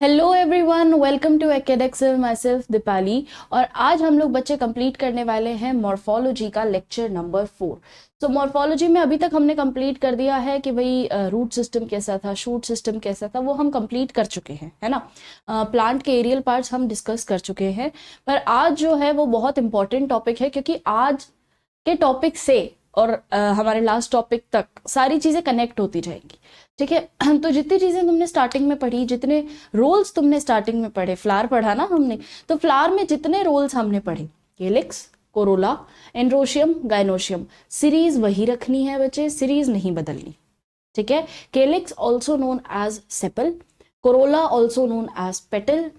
Hello everyone, welcome to एकेडेक्सल। Myself Deepali. और आज हम लोग बच्चे कंप्लीट करने वाले हैं मॉर्फोलॉजी का लेक्चर नंबर 4। तो मॉर्फोलॉजी में अभी तक हमने कंप्लीट कर दिया है कि भाई रूट सिस्टम कैसा था, शूट सिस्टम कैसा था, वो हम कंप्लीट कर चुके हैं, है ना। प्लांट के एरियल पार्ट्स हम डिस्कस कर चुके हैं। पर आज जो है वो बहुत इंपॉर्टेंट टॉपिक है, क्योंकि आज के टॉपिक से और हमारे लास्ट टॉपिक तक सारी चीज़ें कनेक्ट होती जाएंगी। ठीक है, तो जितनी चीज़ें तुमने स्टार्टिंग में पढ़ी, जितने रोल्स तुमने स्टार्टिंग में पढ़े, फ्लावर पढ़ा ना हमने, तो फ्लावर में जितने रोल्स हमने पढ़े, calyx, corolla, androecium, gynoecium, series वही रखनी है बच्चे, सीरीज नहीं बदलनी। ठीक है, calyx also known as sepal, corolla also known as petal,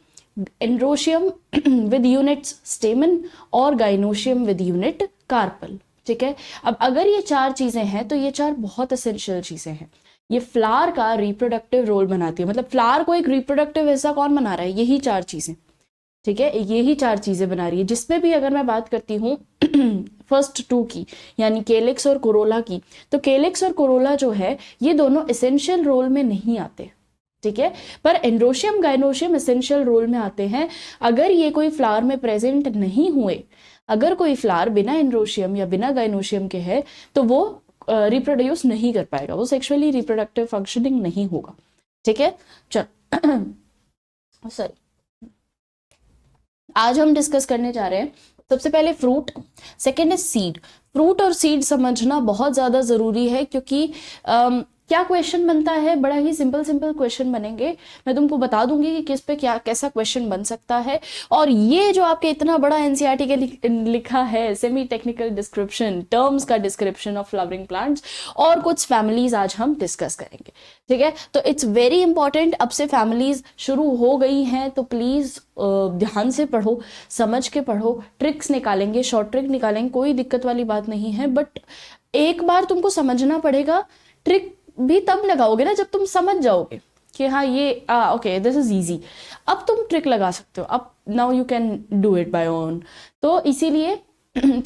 androecium with units stamen और गाइनोशियम विद यूनिट कार्पल। ठीक है, अब अगर ये चार चीजें हैं तो ये चार बहुत एसेंशियल चीजें हैं। ये फ्लावर का रिप्रोडक्टिव रोल बनाती है, मतलब फ्लावर को एक रिप्रोडक्टिव हिस्सा कौन बना रहा है? यही चार चीजें। ठीक है, यही चार चीजें बना रही है। जिसमें भी अगर मैं बात करती हूँ फर्स्ट टू की, यानी केलिक्स और कोरोला की, तो केलिक्स और कोरोला जो है ये दोनों एसेंशियल रोल में नहीं आते। ठीक है, पर एंड्रोशियम, गाइनोशियम एसेंशियल रोल में आते हैं। अगर ये कोई फ्लावर में प्रेजेंट नहीं हुए, अगर कोई फ्लावर बिना एंड्रोशियम या बिना गाइनोशियम के है, तो वो रिप्रोड्यूस नहीं कर पाएगा, वो सेक्सुअली रिप्रोडक्टिव फंक्शनिंग नहीं होगा। ठीक है, चल सॉरी, आज हम डिस्कस करने जा रहे हैं सबसे पहले फ्रूट, सेकेंड है सीड। फ्रूट और सीड समझना बहुत ज्यादा जरूरी है, क्योंकि क्या क्वेश्चन बनता है, बड़ा ही सिंपल सिंपल क्वेश्चन बनेंगे। मैं तुमको बता दूंगी कि किस पे क्या कैसा क्वेश्चन बन सकता है। और ये जो आपके इतना बड़ा एनसीईआरटी के लिखा है सेमी टेक्निकल डिस्क्रिप्शन, टर्म्स का डिस्क्रिप्शन ऑफ फ्लावरिंग प्लांट्स और कुछ फैमिलीज आज हम डिस्कस करेंगे। ठीक है, तो इट्स वेरी इंपॉर्टेंट। अब से फैमिलीज शुरू हो गई हैं, तो प्लीज ध्यान से पढ़ो, समझ के पढ़ो। ट्रिक्स निकालेंगे, शॉर्ट ट्रिक निकालेंगे, कोई दिक्कत वाली बात नहीं है। बट एक बार तुमको समझना पड़ेगा। ट्रिक भी तब लगाओगे ना जब तुम समझ जाओगे कि हाँ ये ओके दिस इज इजी। अब तुम ट्रिक लगा सकते हो, अब now you can do it by own. तो इसीलिए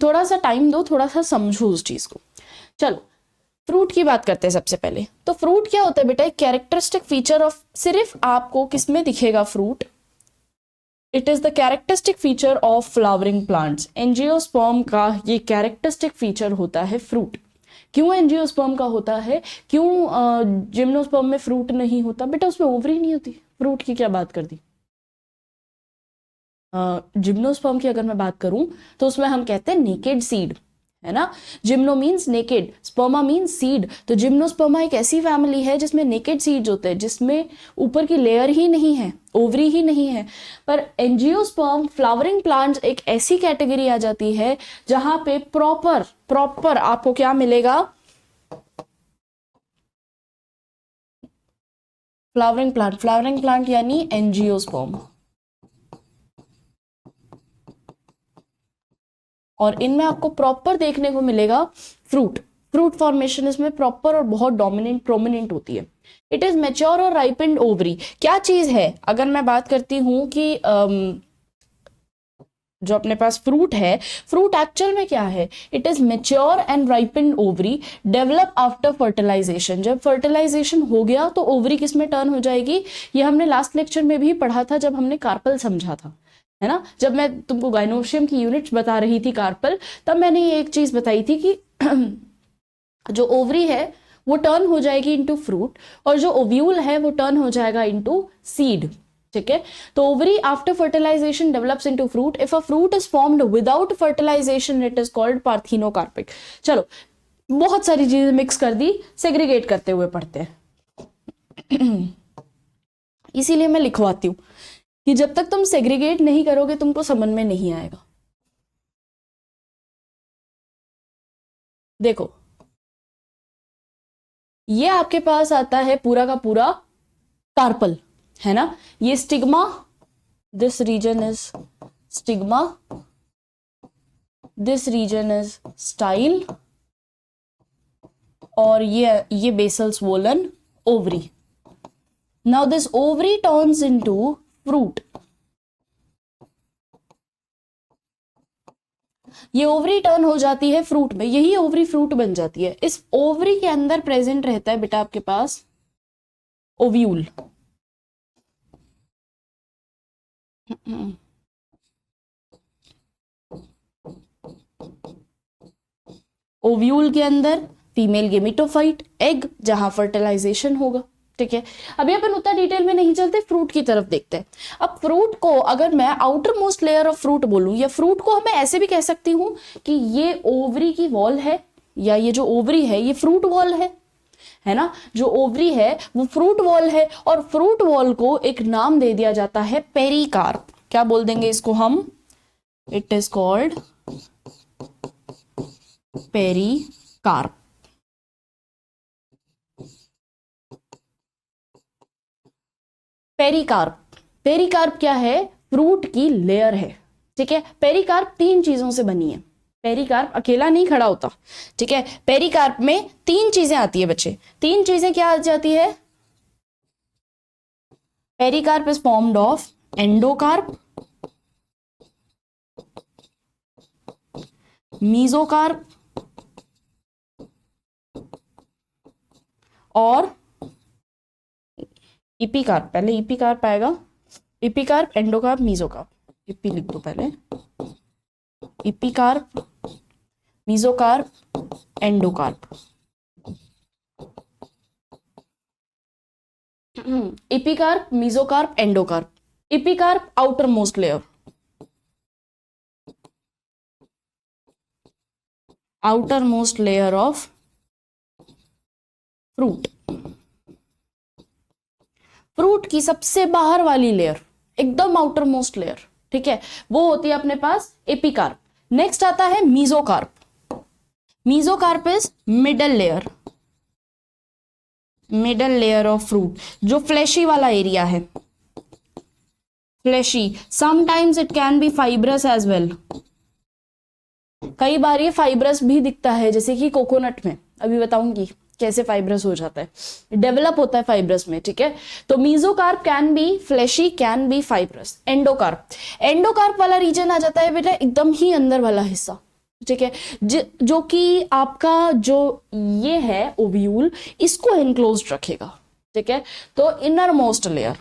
थोड़ा सा टाइम दो, थोड़ा सा समझो उस चीज को। चलो फ्रूट की बात करते हैं सबसे पहले। तो फ्रूट क्या होता है बेटा? एक कैरेक्टरिस्टिक फीचर ऑफ, सिर्फ आपको किसमें दिखेगा fruit? It is the characteristic feature of flowering plants. Angiosperm का ये कैरेक्टरिस्टिक फीचर होता है फ्रूट। क्यों एंजियोस्पर्म का होता है? क्यों जिम्नोस्पर्म में फ्रूट नहीं होता? बेटा उसमें ओवरी नहीं होती। फ्रूट की क्या बात कर दी? जिम्नोस्पर्म की अगर मैं बात करूं तो उसमें हम कहते हैं नेकेड सीड, है ना। Gymno means naked, स्पर्मा means seed. तो जिम्नोस्पर्मा एक ऐसी फैमिली है जिसमें नेकेड सीड्स होते हैं, जिसमें ऊपर की लेयर ही नहीं है, ओवरी ही नहीं है। पर एंजियोस्पर्म फ्लावरिंग प्लांट्स एक ऐसी कैटेगरी आ जाती है जहां पे प्रॉपर प्रॉपर आपको क्या मिलेगा? फ्लावरिंग प्लांट यानी एंजियोस्पर्म। और इनमें आपको प्रॉपर देखने को मिलेगा फ्रूट। फ्रूट फॉर्मेशन इसमें प्रॉपर और बहुत डोमिनेंट प्रोमिनेंट होती है। इट इज मेच्योर और राइपेंड ओवरी। क्या चीज है? अगर मैं बात करती हूं कि जो अपने पास फ्रूट है, फ्रूट एक्चुअल में क्या है? It is mature and ripened ovary develop after fertilization. जब फर्टिलाइजेशन हो गया तो ओवरी किस में टर्न हो जाएगी? ये हमने लास्ट लेक्चर में भी पढ़ा था जब हमने कार्पल समझा था, है ना। जब मैं तुमको गाइनोशियम की यूनिट्स बता रही थी कार्पल, तब मैंने ये एक चीज बताई थी कि जो ओवरी है वो टर्न हो जाएगी इनटू फ्रूट, और जो ओव्यूल है वो टर्न हो जाएगा इनटू सीड। ठीक है, तो ovary after fertilization develops into fruit. If a fruit is formed without fertilization it is called parthenocarpic. चलो बहुत सारी चीजें मिक्स कर दी, सेग्रीगेट करते हुए पढ़ते हैं। इसीलिए मैं लिखवाती हूं कि जब तक तुम सेग्रीगेट नहीं करोगे तुमको समझ में नहीं आएगा। देखो ये आपके पास आता है पूरा का पूरा कार्पल, है ना। ये stigma, this region is stigma, this region is style, और ये basal swollen ovary. Now this ovary turns into fruit. ये ओवरी टर्न हो जाती है फ्रूट में, यही ओवरी फ्रूट बन जाती है। इस ओवरी के अंदर प्रेजेंट रहता है बेटा आपके पास ओव्यूल। ओव्यूल के अंदर फीमेल गेमिटोफाइट, एग जहां फर्टिलाइजेशन होगा। ठीक है, अभी अपन उतना डिटेल में नहीं चलते, फ्रूट की तरफ देखते हैं। अब फ्रूट को अगर मैं outer most layer of fruit बोलूं, या फ्रूट को मैं ऐसे भी कह सकती हूं कि ये ओवरी की वॉल है, या ये जो ओवरी है ये फ्रूट वॉल है ना। जो ओवरी है वो फ्रूट वॉल है, और फ्रूट वॉल को एक नाम दे दिया जाता है पेरिकार्प। क्या बोल देंगे इसको हम? It is called pericarp. Pericarp, pericarp क्या है? फ्रूट की लेयर है। ठीक है, पेरिकार्प 3 चीजों से बनी है। पेरिकार्प अकेला नहीं खड़ा होता। ठीक है, पेरिकार्प में 3 चीजें आती है बच्चे। 3 चीजें क्या आ जाती है? Pericarp is formed of endocarp, mesocarp और इपिकार्प। पहले इपिकार्प आएगा, इपिकार्प, एंडोकार्प, मीजोकार्प। इपी लिख दो पहले, epicarp, mesocarp, endocarp. Epicarp, mesocarp, endocarp. Epicarp outer most layer, outer most layer of fruit. Fruit की सबसे बाहर वाली लेयर, एकदम आउटर मोस्ट लेयर। ठीक है, वो होती है अपने पास एपिकार्प। नेक्स्ट आता है mesocarp. Mesocarp is middle layer, middle layer of fruit, जो फ्लैशी वाला एरिया है। Fleshy, sometimes it can be fibrous as well. कई बार ये फाइब्रस भी दिखता है, जैसे कि कोकोनट में, अभी बताऊंगी कैसे फाइब्रस हो जाता है, डेवलप होता है फाइब्रस में। ठीक है, तो mesocarp can be fleshy, can be fibrous. Endocarp, endocarp वाला रीजन आ जाता है बेटा एकदम ही अंदर वाला हिस्सा। ठीक है, जो कि आपका जो ये है ओव्यूल, इसको एनक्लोज्ड रखेगा। ठीक है, तो inner most layer,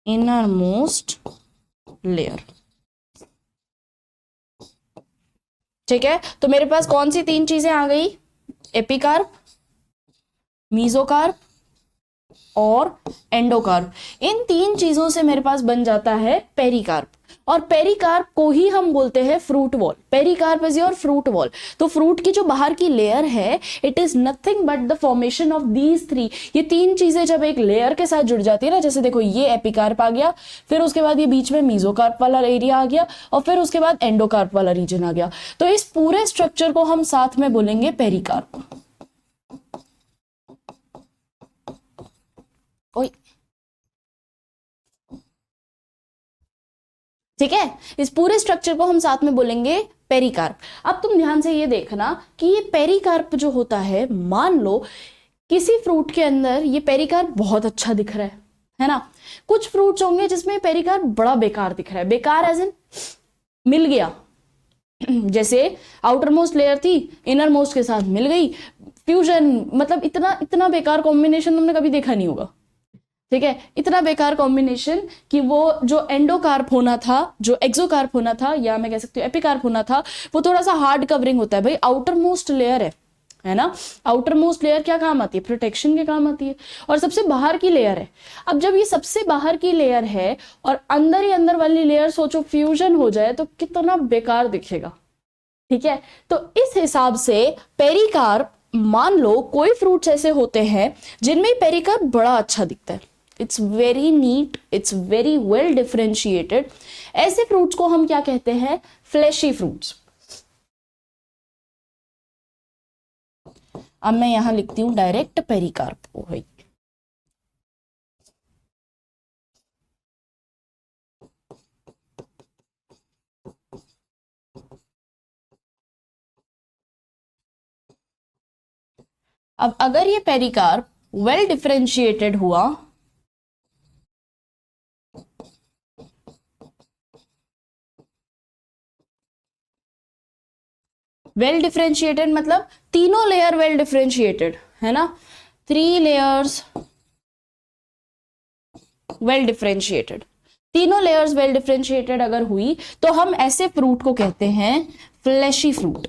inner most layer. ठीक है, तो मेरे पास कौन सी 3 चीजें आ गई? एपिकार्प, मीजोकार्प और एंडोकार्प। इन 3 चीजों से मेरे पास बन जाता है पेरिकार्प, और पेरिकार्प को ही हम बोलते हैं fruit wall. Pericarp is your fruit wall. तो फ्रूट की जो बाहर की लेयर है, it is nothing but the formation of these 3। ये 3 चीजें जब एक लेयर के साथ जुड़ जाती है ना, जैसे देखो ये एपिकार्प आ गया, फिर उसके बाद ये बीच में मीजोकार्प वाला एरिया आ गया, और फिर उसके बाद एंडोकार्प वाला रीजन आ गया। तो इस पूरे स्ट्रक्चर को हम साथ में बोलेंगे पेरिकार्प। ओए, ठीक है, इस पूरे स्ट्रक्चर को हम साथ में बोलेंगे पेरिकार्प। अब तुम ध्यान से ये देखना कि ये पेरिकार्प जो होता है, मान लो किसी फ्रूट के अंदर ये पेरिकार्प बहुत अच्छा दिख रहा है ना। कुछ फ्रूट्स होंगे जिसमें पेरिकार्प बड़ा बेकार दिख रहा है। बेकार एज इन मिल गया, जैसे आउटर मोस्ट लेयर थी, इनर मोस्ट के साथ मिल गई, फ्यूजन, मतलब इतना इतना बेकार कॉम्बिनेशन तुमने कभी देखा नहीं होगा। ठीक है, इतना बेकार कॉम्बिनेशन कि वो जो एंडोकार्प होना था, जो एक्सोकार्प होना था, या मैं कह सकती हूँ एपिकार्प होना था, वो थोड़ा सा हार्ड कवरिंग होता है। भाई आउटर मोस्ट लेयर है ना। आउटर मोस्ट लेयर क्या काम आती है? प्रोटेक्शन के काम आती है, और सबसे बाहर की लेयर है। अब जब ये सबसे बाहर की लेयर है और अंदर ही अंदर वाली लेयर सोचो फ्यूजन हो जाए तो कितना बेकार दिखेगा। ठीक है, तो इस हिसाब से पेरिकार्प, मान लो कोई फ्रूट्स ऐसे होते हैं जिनमें पेरिकार्प बड़ा अच्छा दिखता है, it's very neat, it's very well differentiated. ऐसे फ्रूट्स को हम क्या कहते हैं? Fleshy fruits. अब मैं यहां लिखती हूं डायरेक्ट पेरिकार्प को है। अब अगर ये पेरिकार्प वेल डिफरेंशिएटेड हुआ, वेल डिफरेंशिएटेड मतलब तीनों लेयर वेल डिफरेंशिएटेड है ना, 3 लेयर्स वेल डिफरेंशिएटेड, तीनों लेयर्स वेल डिफरेंशिएटेड अगर हुई तो हम ऐसे फ्रूट को कहते हैं फ्लैशी फ्रूट।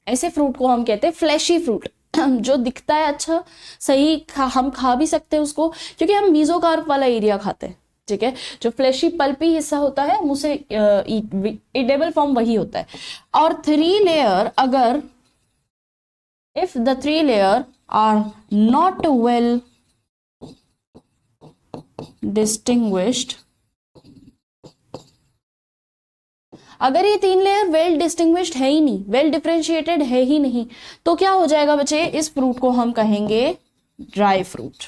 ऐसे फ्रूट को हम कहते हैं फ्लैशी फ्रूट, जो दिखता है अच्छा सही, हम खा भी सकते हैं उसको, क्योंकि हम मीजोकार्प वाला एरिया खाते हैं। ठीक है, जो फ्लैशी पल्पी हिस्सा होता है मुझसे ईटेबल फॉर्म वही होता है। और 3 लेयर अगर, if the 3 layer are not well distinguished, अगर ये 3 लेयर वेल डिस्टिंग्विश्ड है ही नहीं, वेल डिफरेंशिएटेड है ही नहीं, तो क्या हो जाएगा बच्चे, इस फ्रूट को हम कहेंगे dry fruit.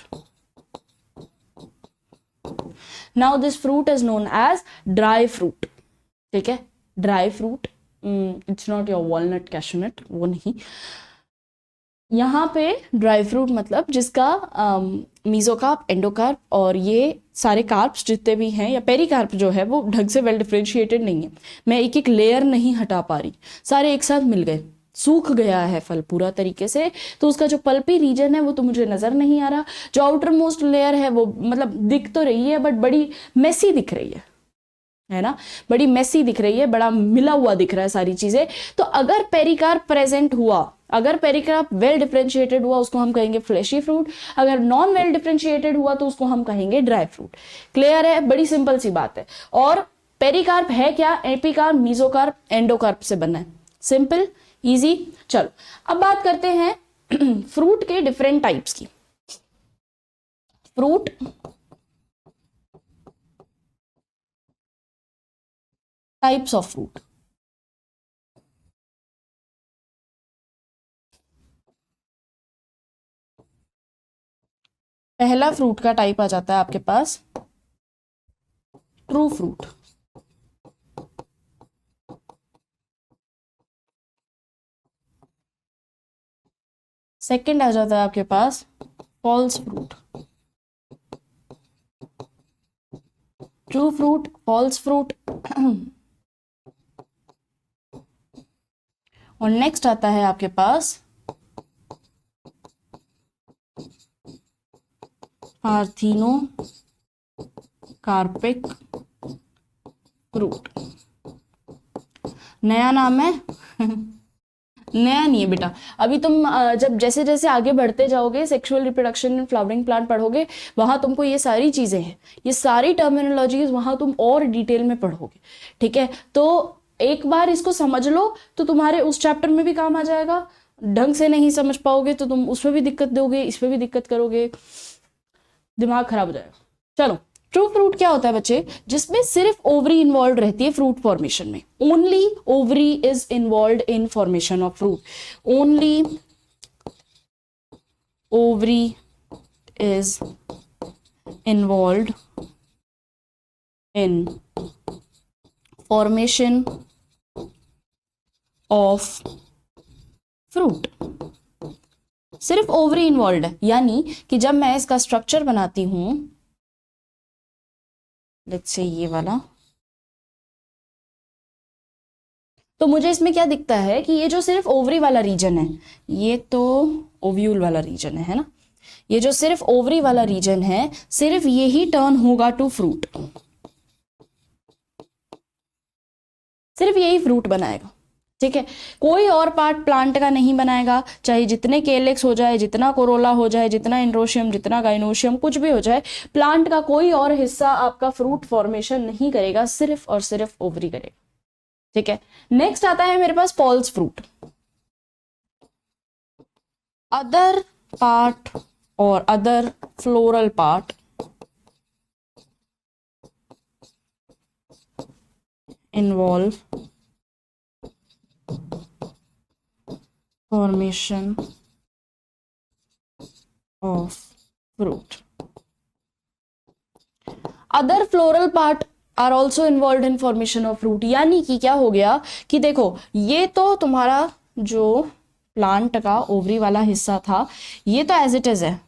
Now this fruit is known as dry fruit. ठीक है, dry fruit, it's not your walnut cashew nut, वो नहीं। यहाँ पे ड्राई फ्रूट मतलब जिसका मीजोकार्प, एंडोकार्प और ये सारे कार्प्स जितने भी हैं, या पेरिकार्प जो है वो ढंग से वेल डिफरेंशिएटेड नहीं है। मैं एक एक लेयर नहीं हटा पा रही, सारे एक साथ मिल गए, सूख गया है फल पूरा तरीके से, तो उसका जो पल्पी रीजन है वो तो मुझे नजर नहीं आ रहा। जो आउटर मोस्ट लेयर है वो मतलब दिख तो रही है बट बड़ी मेसी दिख रही है ना, बड़ी मेसी दिख रही है, बड़ा मिला हुआ दिख रहा है सारी चीजें। तो अगर पेरिकार्प प्रेजेंट हुआ, अगर पेरिकार्प वेल डिफरेंशिएटेड हुआ, उसको हम कहेंगे फ्लैशी फ्रूट। अगर नॉन वेल डिफरेंशिएटेड हुआ तो उसको हम कहेंगे ड्राई फ्रूट। क्लियर है, बड़ी सिंपल सी बात है। और पेरिकार्प है क्या, एपिकार्प, मीजोकार्प, एंडोकार्प से बना है, सिंपल इजी। चलो अब बात करते हैं फ्रूट के डिफरेंट टाइप्स की। Fruit types of fruit. पहला फ्रूट का टाइप आ जाता है आपके पास ट्रू फ्रूट। सेकंड आ जाता है आपके पास false fruit. True fruit, false fruit और नेक्स्ट आता है आपके पास पार्थीनो कार्पिक फ्रूट। नया नाम है नया नहीं है बेटा, अभी तुम जब जैसे जैसे आगे बढ़ते जाओगे sexual reproduction in flowering plant पढ़ोगे, वहां तुमको ये सारी चीजें हैं, ये सारी टर्मिनोलॉजीज वहां तुम और डिटेल में पढ़ोगे। ठीक है, तो एक बार इसको समझ लो तो तुम्हारे उस चैप्टर में भी काम आ जाएगा। ढंग से नहीं समझ पाओगे तो तुम उसमें भी दिक्कत दोगे, इसमें भी दिक्कत करोगे, दिमाग खराब हो जाएगा। चलो, ट्रू फ्रूट क्या होता है बच्चे, जिसमें सिर्फ ओवरी इन्वॉल्व रहती है फ्रूट फॉर्मेशन में। Only ovary is involve in formation of fruit. Only ovary is involve in formation of fruit. सिर्फ ओवरी इन्वॉल्व है, यानी कि जब मैं इसका स्ट्रक्चर बनाती हूं, लेट्स से ये वाला, तो मुझे इसमें क्या दिखता है कि ये जो सिर्फ ओवरी वाला रीजन है, ये तो ओव्यूल वाला रीजन है ना, ये जो सिर्फ ओवरी वाला रीजन है सिर्फ ये ही टर्न होगा टू फ्रूट, सिर्फ यही फ्रूट बनाएगा। ठीक है, कोई और पार्ट प्लांट का नहीं बनाएगा, चाहे जितने केलेक्स हो जाए, जितना कोरोला हो जाए, जितना एंड्रोशियम, जितना गाइनोशियम, कुछ भी हो जाए, प्लांट का कोई और हिस्सा आपका फ्रूट फॉर्मेशन नहीं करेगा, सिर्फ और सिर्फ ओवरी करेगा। ठीक है, नेक्स्ट आता है मेरे पास फॉल्स फ्रूट। अदर पार्ट और other floral part involve formation of fruit. Other floral part are also involved in formation of fruit। यानी कि क्या हो गया कि देखो, ये तो तुम्हारा जो प्लांट का ओवरी वाला हिस्सा था ये तो एज इट इज है।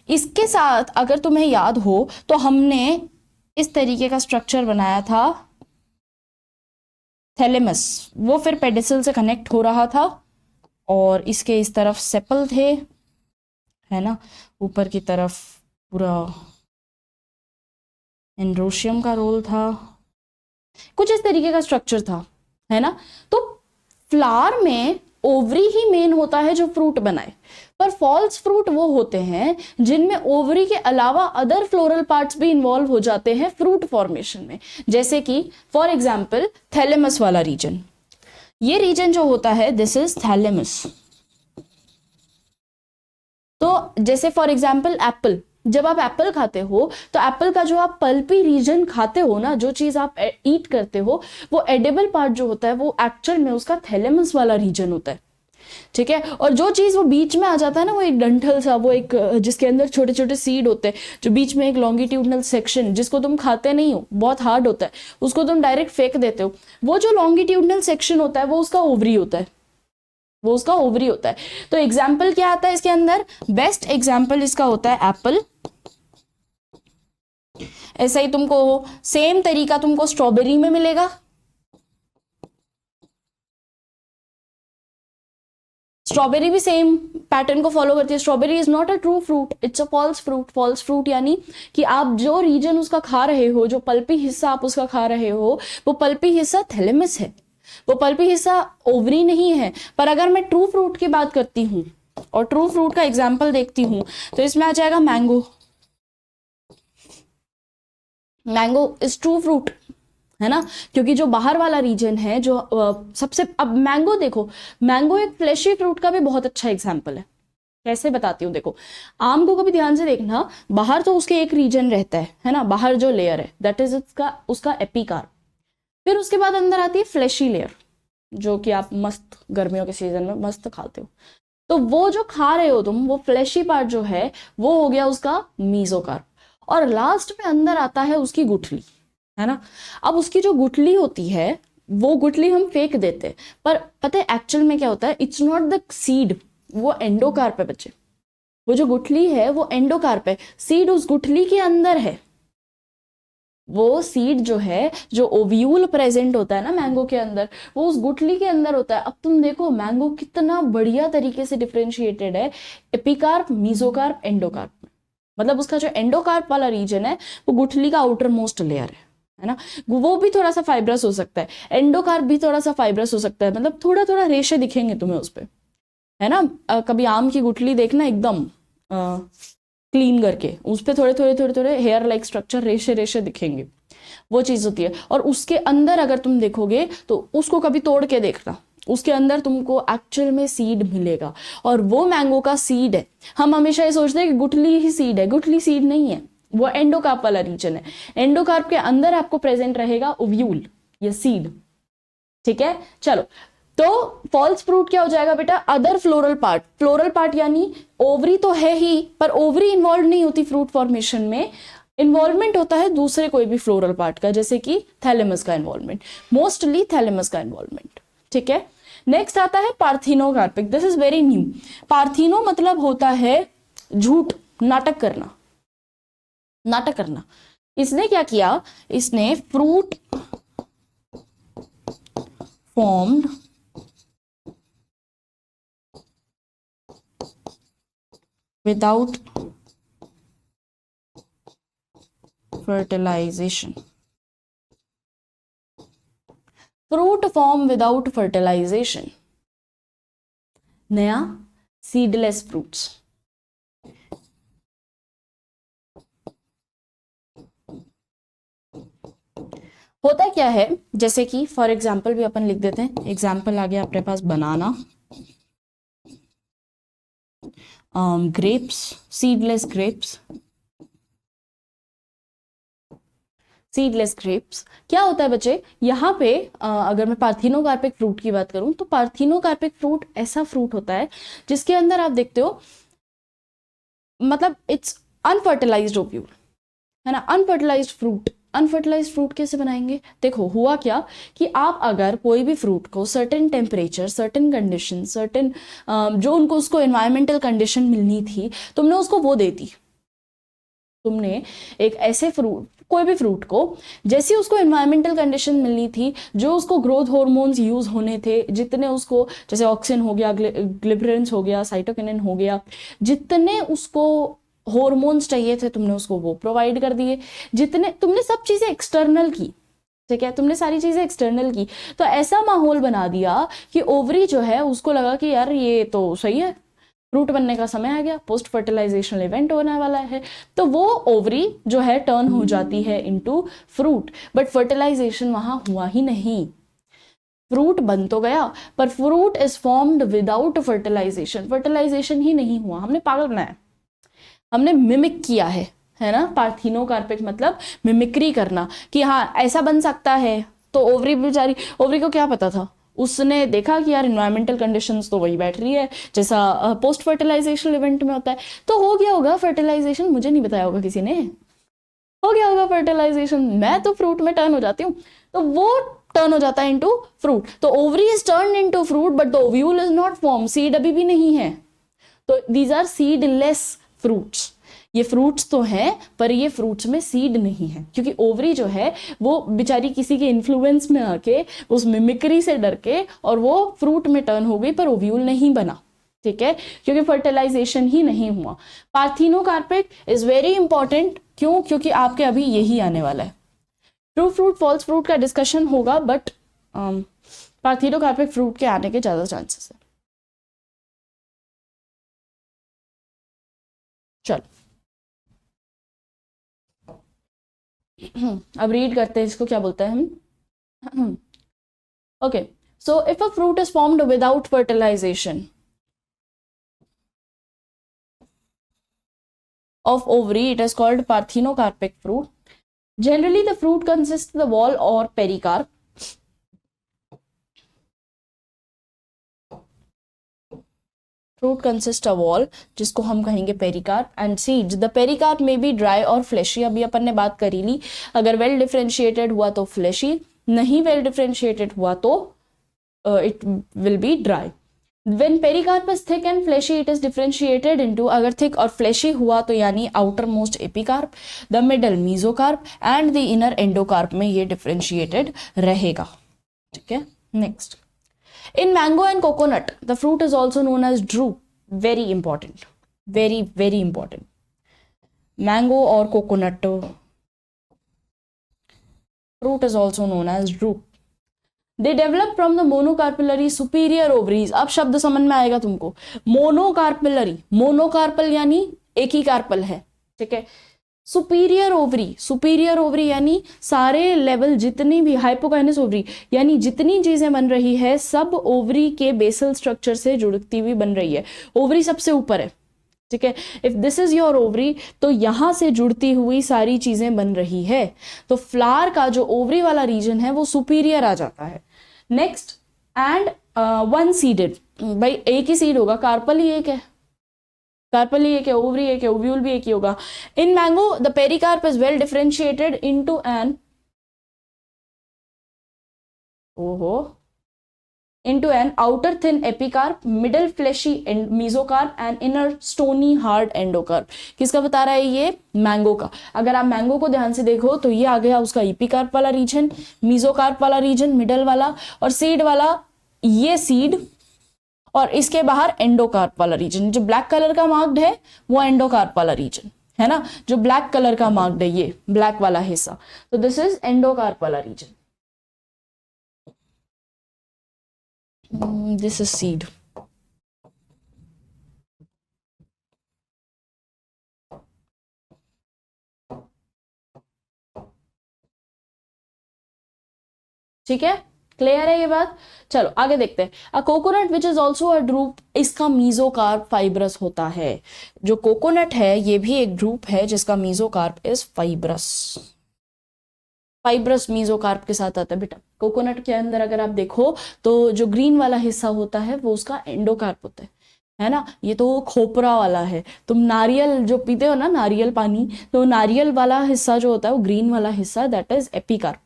इसके साथ अगर तुम्हें याद हो तो हमने इस तरीके का स्ट्रक्चर बनाया था थैलेमस वो फिर पेडिसल से कनेक्ट हो रहा था और इसके इस तरफ सेपल थे, है ना, ऊपर की तरफ पूरा एंड्रोशियम का रोल था, कुछ इस तरीके का स्ट्रक्चर था, है ना। तो फ्लावर में ओवरी ही मेन होता है जो फ्रूट बनाए, पर फॉल्स फ्रूट वो होते हैं जिनमें ओवरी के अलावा अदर फ्लोरल पार्ट्स भी इन्वॉल्व हो जाते हैं फ्रूट फॉर्मेशन में। जैसे कि फॉर एग्जांपल थैलेमस वाला रीजन, ये रीजन जो होता है दिस इज थैलेमस। तो जैसे फॉर एग्जांपल एप्पल, जब आप एप्पल खाते हो तो एप्पल का जो आप पल्पी रीजन खाते हो ना, जो चीज आप ईट करते हो, वो एडिबल पार्ट जो होता है वो एक्चुअल में उसका थैलेमस वाला रीजन होता है, ठीक है। और जो चीज वो बीच में आ जाता है ना, वो एक डंठल सा, वो एक जिसके अंदर छोटे छोटे सीड होते हैं, जो बीच में एक लॉन्गिट्यूडनल सेक्शन जिसको तुम खाते नहीं हो, बहुत हार्ड होता है, उसको तुम डायरेक्ट फेंक देते हो, वो जो लॉन्गिट्यूडनल सेक्शन होता है वो उसका ओवरी होता है, वो उसका ओवरी होता है। तो एग्जाम्पल क्या आता है इसके अंदर, बेस्ट एग्जाम्पल इसका होता है एप्पल। ऐसा ही तुमको सेम तरीका तुमको स्ट्रॉबेरी में मिलेगा, स्ट्रॉबेरी भी सेम पैटर्न को फॉलो करती है। Strawberry is not a true fruit, it's a false fruit. False fruit यानी कि आप जो रीजन उसका खा रहे हो, जो पल्पी हिस्सा आप उसका खा रहे हो, वो पल्पी हिस्सा थैलेमस है, वो पल्पी हिस्सा ओवरी नहीं है। पर अगर मैं ट्रू फ्रूट की बात करती हूं और ट्रू फ्रूट का एग्जाम्पल देखती हूं तो इसमें आ जाएगा mango. Mango is true fruit, है ना, क्योंकि जो बाहर वाला रीजन है जो सबसे, अब मैंगो देखो, मैंगो एक फ्लैशी फ्रूट का भी बहुत अच्छा एग्जाम्पल है। कैसे बताती हूँ, देखो आम को कभी ध्यान से देखना, बाहर तो उसके एक रीजन रहता है ना, बाहर जो लेयर है दैट इज उसका एपिकार, फिर उसके बाद अंदर आती है फ्लैशी लेयर, जो कि आप मस्त गर्मियों के सीजन में मस्त खाते हो। तो वो जो खा रहे हो तुम, वो फ्लैशी पार्ट जो है वो हो गया उसका मीजोकार्प, और लास्ट में अंदर आता है उसकी गुठली, है ना। अब उसकी जो गुठली होती है वो गुठली हम फेंक देते हैं, पर पता है एक्चुअल में क्या होता है, इट्स नॉट द सीड, वो एंडोकार्प है बच्चे, वो जो गुठली है वो एंडोकार्प है, सीड उस गुठली के अंदर है। वो सीड जो है, जो ओव्यूल प्रेजेंट होता है ना मैंगो के अंदर, वो उस गुठली के अंदर होता है। अब तुम देखो मैंगो कितना बढ़िया तरीके से डिफरेंशिएटेड है, एपिकार्प, मीजोकार्प, एंडोकार्प। मतलब उसका जो एंडोकार्प वाला रीजन है वो गुठली का आउटर मोस्ट लेयर है ना, वो भी थोड़ा सा फाइब्रस हो सकता है, एंडोकार्प भी थोड़ा सा फाइब्रस हो सकता है, मतलब थोड़ा थोड़ा रेशे दिखेंगे तुम्हें उस पर, है ना। कभी आम की गुठली देखना एकदम क्लीन करके, उस पर थोड़े थोड़े थोड़े थोड़े हेयर लाइक स्ट्रक्चर, रेशे रेशे दिखेंगे, वो चीज होती है। और उसके अंदर अगर तुम देखोगे तो उसको कभी तोड़ के देखना, उसके अंदर तुमको एक्चुअल में सीड मिलेगा, और वो मैंगो का सीड है। हम हमेशा ये सोचते हैं कि गुठली ही सीड है, गुठली सीड नहीं है, वो एंडोकार्प वाला रीजन है। एंडोकार्प के अंदर आपको प्रेजेंट रहेगा ओव्यूल, ये सीड, ठीक है। चलो, तो फॉल्स फ्रूट क्या हो जाएगा बेटा, other floral part. Floral part यानी ओवरी तो है ही, पर ओवरी इन्वॉल्व नहीं होती फ्रूट फॉर्मेशन में, इन्वॉल्वमेंट होता है दूसरे कोई भी फ्लोरल पार्ट का, जैसे कि थैलेमस का इन्वॉल्वमेंट, मोस्टली थैलेमस का इन्वॉल्वमेंट, ठीक है। नेक्स्ट आता है parthenocarpic, this is very new. Partheno मतलब होता है झूठ, नाटक करना, नाटक करना। इसने क्या किया, इसने fruit formed without fertilization, fruit form without fertilization, नया seedless fruits। होता क्या है, जैसे कि फॉर एग्जाम्पल भी अपन लिख देते हैं, एग्जाम्पल आ गया अपने पास banana, grapes, seedless grapes, seedless grapes. क्या होता है बच्चे, यहाँ पे अगर मैं पार्थिनोकार्पिक फ्रूट की बात करूं तो पार्थिनोकार्पिक फ्रूट ऐसा फ्रूट होता है जिसके अंदर आप देखते हो, मतलब इट्स अनफर्टिलाइज्ड ओव्यूल, है ना, अनफर्टिलाइज्ड फ्रूट। अनफर्टिलाइज्ड फ्रूट कैसे बनाएंगे, देखो हुआ क्या कि आप अगर कोई भी फ्रूट को certain temperature, certain condition, certain जो उनको उसको एनवायरमेंटल कंडीशन मिलनी थी, तुमने उसको वो दे दी, तुमने एक ऐसे फ्रूट, कोई भी फ्रूट को, जैसी उसको एनवायरमेंटल कंडीशन मिलनी थी, जो उसको ग्रोथ हार्मोन्स यूज होने थे, जितने उसको, जैसे ऑक्सिन हो गया, ग्लिबरेंस हो गया, साइटोकिनिन हो गया, जितने उसको हॉर्मोन्स चाहिए थे तुमने उसको वो प्रोवाइड कर दिए। जितने तुमने सब चीजें एक्सटर्नल की, ठीक है, तुमने सारी चीजें एक्सटर्नल की, तो ऐसा माहौल बना दिया कि ओवरी जो है उसको लगा कि यार ये तो सही है, फ्रूट बनने का समय आ गया, पोस्ट फर्टिलाइजेशनल इवेंट होने वाला है, तो वो ओवरी जो है टर्न हो जाती है इनटू फ्रूट। बट फर्टिलाइजेशन वहां हुआ ही नहीं, फ्रूट बन तो गया पर fruit is formed without fertilization, fertilization ही नहीं हुआ। हमने पागल बनाया, हमने मिमिक किया है ना, पार्थिनोकार्पिक मतलब मिमिक्री करना कि हाँ ऐसा बन सकता है। तो ओवरी बेचारी, ओवरी को क्या पता था, उसने देखा कि यार इन्वायरमेंटल कंडीशंस तो वही बैठ रही है जैसा पोस्ट फर्टिलाइजेशन इवेंट में होता है, तो हो गया होगा फर्टिलाइजेशन, मुझे नहीं बताया होगा किसी ने, हो गया होगा फर्टिलाइजेशन, मैं तो फ्रूट में टर्न हो जाती हूँ, तो वो टर्न हो जाता है इनटू फ्रूट। तो ovary is turn into fruit but the ovule is not form, seed अभी भी नहीं है, तो दीज आर सीडलेस फ्रूट्स। ये फ्रूट्स तो हैं पर ये फ्रूट्स में सीड नहीं है, क्योंकि ओवरी जो है वो बेचारी किसी के इन्फ्लुएंस में आके उस मिमिक्री से डर के और वो फ्रूट में टर्न हो गई पर ओव्यूल नहीं बना, ठीक है, क्योंकि फर्टिलाइजेशन ही नहीं हुआ। पार्थिनोकार्पिक इज वेरी इंपॉर्टेंट, क्यों, क्योंकि आपके अभी यही आने वाला है। ट्रू फ्रूट फॉल्स फ्रूट का डिस्कशन होगा बट पार्थिनोकार्पिक फ्रूट के आने के ज्यादा चांसेस है। चलो अब रीड करते हैं इसको, क्या बोलते हैं हम। Okay, so if a fruit is formed without fertilization of ovary, it is called parthenocarpic fruit. Generally the fruit consists of the wall or pericarp. Fruit consists of wall, जिसको हम कहेंगे pericarp, and seeds. The pericarp may be dry or fleshy. अभी अपन ने बात करी ली, अगर well differentiated हुआ तो fleshy, नहीं well differentiated हुआ तो it will be dry. When pericarp is thick and fleshy, it is differentiated into, अगर thick और fleshy हुआ तो यानी outermost epicarp, the middle mesocarp and the inner endocarp में ये differentiated रहेगा, ठीक है। Next, in mango and coconut, the fruit is also known as drupe. Very important, very very important. Mango और coconut fruit is also known as drupe. They develop from the monocarpellary superior ovaries. अब शब्द समझ में आएगा तुमको, monocarpellary, मोनोकार्पल यानी एक ही carpel है, ठीक है। सुपीरियर ओवरी, सुपीरियर ओवरी यानी सारे लेवल जितनी भी, हाइपोकाइनस ओवरी यानी जितनी चीजें बन रही है सब ओवरी के बेसल स्ट्रक्चर से जुड़ती हुई बन रही है, ओवरी सबसे ऊपर है, ठीक है। If this is your ovary तो यहां से जुड़ती हुई सारी चीजें बन रही है, तो फ्लावर का जो ओवरी वाला रीजन है वो सुपीरियर आ जाता है। नेक्स्ट, एंड वन सीडेड, भाई एक ही सीड होगा, कार्पल ही एक है, कार्पल ही एक है, ओवरी एक है, ओव्यूल भी एक ही होगा। In mango the pericarp is well differentiated into an, ओहो, into an outer thin epicarp, middle fleshy mesocarp and inner stony hard endocarp. किसका बता रहा है ये, मैंगो का। अगर आप मैंगो को ध्यान से देखो तो ये आ गया उसका एपिकार्प वाला रीजन, मीजोकार्प वाला रीजन मिडल वाला, और सीड वाला ये सीड, और इसके बाहर एंडोकार्प वाला रीजन, जो ब्लैक कलर का मार्क्ड है वो एंडोकार्प वाला रीजन है ना, जो ब्लैक कलर का मार्क्ड है ये ब्लैक वाला हिस्सा, तो दिस इज एंडोकार्प वाला रीजन। This is seed. ठीक है, क्लियर है ये बात। चलो आगे देखते हैं। A coconut which is also a drupe, इसका मीजोकार्प फाइब्रस होता है। जो कोकोनट है ये भी एक ड्रूप है जिसका mesocarp is fibrous, fibrous mesocarp के साथ आता है बेटा। कोकोनट के अंदर अगर आप देखो तो जो ग्रीन वाला हिस्सा होता है वो उसका एंडोकार्प होता है ना, ये तो खोपरा वाला है। तुम नारियल जो पीते हो ना, नारियल पानी, तो नारियल वाला हिस्सा जो होता है वो ग्रीन वाला हिस्सा, दैट इज एपिकार्प,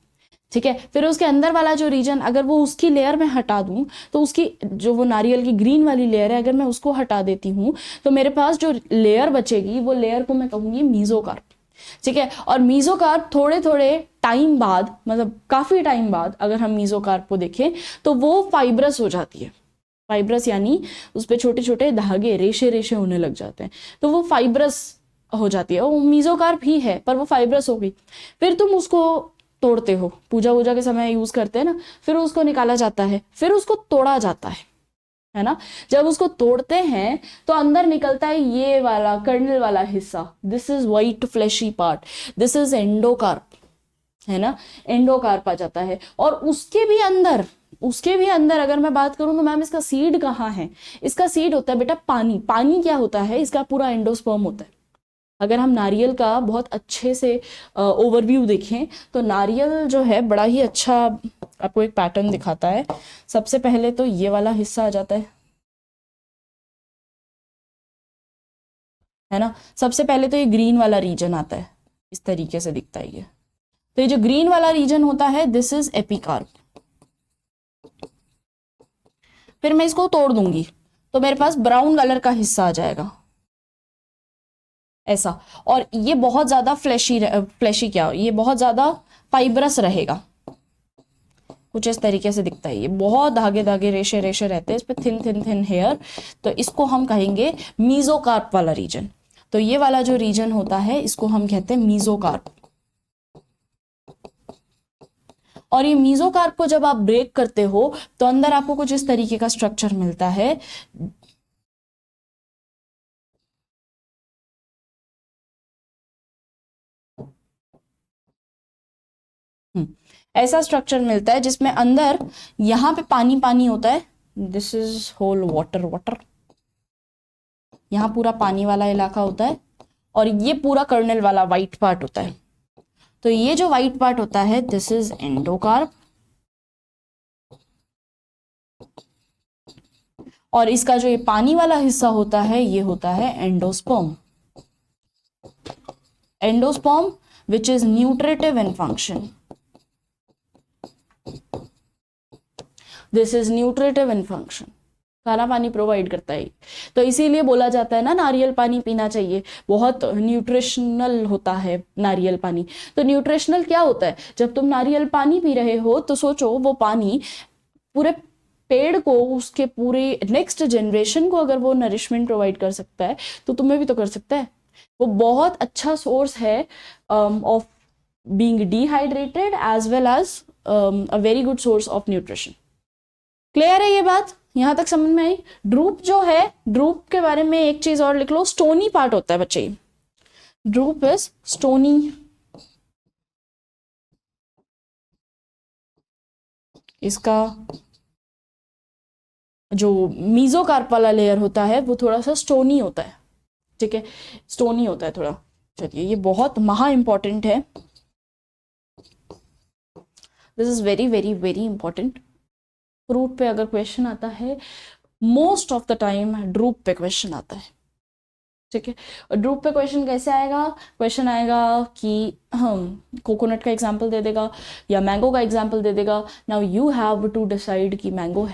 ठीक है। फिर उसके अंदर वाला जो रीजन, अगर वो उसकी लेयर में हटा दूं तो उसकी जो वो नारियल की ग्रीन वाली लेयर है, अगर मैं उसको हटा देती हूँ तो मेरे पास जो लेयर बचेगी वो लेयर को मैं कहूंगी मीजोकार्प। ठीक है। और मीजोकार्प थोड़े थोड़े टाइम बाद, मतलब काफी टाइम बाद अगर हम मीजोकार्प को देखें तो वो फाइब्रस हो जाती है। फाइब्रस यानी उस पर छोटे छोटे धागे रेशे रेशे होने लग जाते हैं, तो वो फाइब्रस हो जाती है। वो मीजोकार्प ही है पर वो फाइब्रस हो गई। फिर तुम उसको तोड़ते हो, पूजा वूजा के समय यूज करते हैं ना, फिर उसको निकाला जाता है, फिर उसको तोड़ा जाता है ना। जब उसको तोड़ते हैं तो अंदर निकलता है ये वाला कर्नल वाला हिस्सा, this is white fleshy part, this is endocarp, है ना। एंडोकार्प आ जाता है। और उसके भी अंदर अगर मैं बात करूं तो मैम इसका सीड कहाँ है? इसका सीड होता है बेटा पानी। पानी क्या होता है? इसका पूरा एंडोस्पर्म होता है। अगर हम नारियल का बहुत अच्छे से ओवरव्यू देखें तो नारियल जो है बड़ा ही अच्छा आपको एक पैटर्न दिखाता है। सबसे पहले तो ये वाला हिस्सा आ जाता है ना। सबसे पहले तो ये ग्रीन वाला रीजन आता है, इस तरीके से दिखता है ये। तो ये जो ग्रीन वाला रीजन होता है दिस इज एपिकार्प। फिर मैं इसको तोड़ दूंगी तो मेरे पास ब्राउन कलर का हिस्सा आ जाएगा ऐसा। और ये बहुत ज्यादा फ्लैशी क्या, ये बहुत ज्यादा फाइब्रस रहेगा, कुछ इस तरीके से दिखता है। ये बहुत धागे धागे रेशे रेशे रहते हैं इस पे, थिन थिन थिन हेयर। तो इसको हम कहेंगे मीजोकार्प वाला रीजन। तो ये वाला जो रीजन होता है इसको हम कहते हैं मीजोकार्प। और ये मीजोकार्प को जब आप ब्रेक करते हो तो अंदर आपको कुछ इस तरीके का स्ट्रक्चर मिलता है। ऐसा स्ट्रक्चर मिलता है जिसमें अंदर यहां पे पानी पानी होता है, this is whole water water, यहां पूरा पानी वाला इलाका होता है। और ये पूरा कर्नल वाला व्हाइट पार्ट होता है। तो ये जो व्हाइट पार्ट होता है दिस इज एंडोकार्प। और इसका जो ये पानी वाला हिस्सा होता है ये होता है endosperm. Endosperm which is nutritive in function, this is nutritive in function, खाना पानी प्रोवाइड करता है। तो इसीलिए बोला जाता है ना नारियल पानी पीना चाहिए, बहुत न्यूट्रिशनल होता है नारियल पानी। तो न्यूट्रिशनल क्या होता है? जब तुम नारियल पानी पी रहे हो तो सोचो वो पानी पूरे पेड़ को, उसके पूरे नेक्स्ट जनरेशन को अगर वो नरिशमेंट प्रोवाइड कर सकता है तो तुम्हें भी तो कर सकता है। वो बहुत अच्छा सोर्स है of being dehydrated as well as a very good source of nutrition. Clear है ये बात? यहां तक समझ में आई? ड्रूप जो है, ड्रूप के बारे में एक चीज और लिख लो, स्टोनी पार्ट होता है बच्चे। Drupe is stony. इसका जो मीजोकार्प वाला लेयर होता है वो थोड़ा सा स्टोनी होता है, ठीक है, स्टोनी होता है थोड़ा। चलिए ये बहुत महा इंपॉर्टेंट है, this is very very very important. Fruit पे अगर क्वेश्चन आता है most of the time drupe पे क्वेश्चन आता है, ठीक है। और ड्रूप पे क्वेश्चन कैसे आएगा? क्वेश्चन आएगा कि हम कोकोनट का एग्जांपल दे देगा या मैंगो का एग्जांपल दे देगा। Now you have to decide कि मैंगो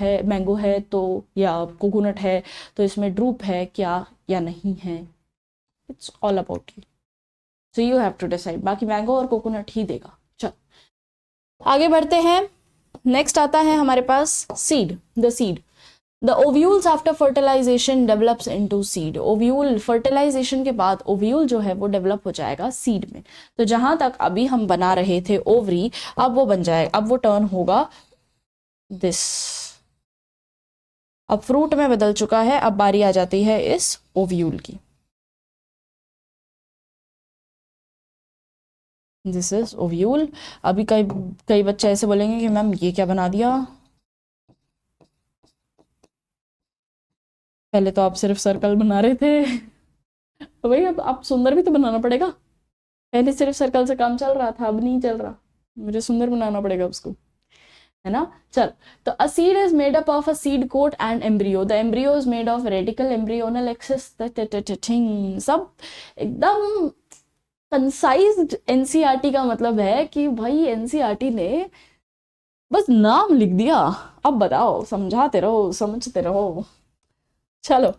है तो या कोकोनट है तो इसमें ड्रूप है क्या या नहीं है। It's all about you, so you have to decide. बाकी मैंगो और कोकोनट ही देगा। चल आगे बढ़ते हैं। नेक्स्ट आता है हमारे पास seed, the seed. The ovules after fertilization develops into seed. Ovule fertilization के बाद ओव्यूल जो है वो डेवलप हो जाएगा सीड में। तो जहां तक अभी हम बना रहे थे ओवरी, अब वो बन जाएगा, अब वो टर्न होगा दिस। अब फ्रूट में बदल चुका है, अब बारी आ जाती है इस ओव्यूल की। This is ovule. अभी कई कई बच्चे ऐसे बोलेंगे कि मैम ये क्या बना दिया, पहले तो आप सिर्फ सर्कल बना रहे थे तो भाई अब आप सुंदर भी तो बनाना पड़ेगा। पहले सिर्फ सर्कल से काम चल रहा था, अब नहीं चल रहा, मुझे सुंदर बनाना पड़ेगा उसको, है ना। चल, तो a seed is made up of a seed coat and embryo. The embryo is made of radical embryonal axis. सब एकदम कंसाइज्ड। एनसीईआरटी का मतलब है कि भाई एनसीईआरटी ने बस नाम लिख दिया, अब बताओ, समझाते रहो, समझते रहो। चलो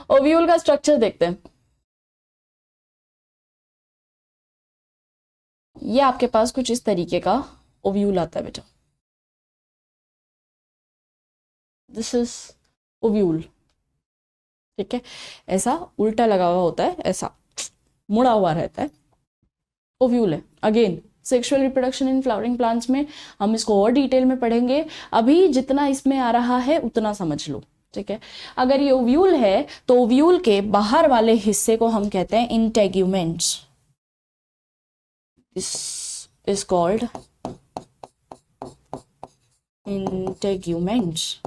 ओव्यूल का स्ट्रक्चर देखते हैं। ये आपके पास कुछ इस तरीके का ओव्यूल आता है बेटा, दिस इज ओव्यूल, ठीक है। ऐसा उल्टा लगा हुआ होता है, ऐसा मुड़ा हुआ रहता है, ओव्यूल है। Again sexual reproduction in flowering plants में हम इसको और डिटेल में पढ़ेंगे, अभी जितना इसमें आ रहा है उतना समझ लो, ठीक है। अगर ये ओव्यूल है तो ओव्यूल के बाहर वाले हिस्से को हम कहते हैं integuments, this is called integuments.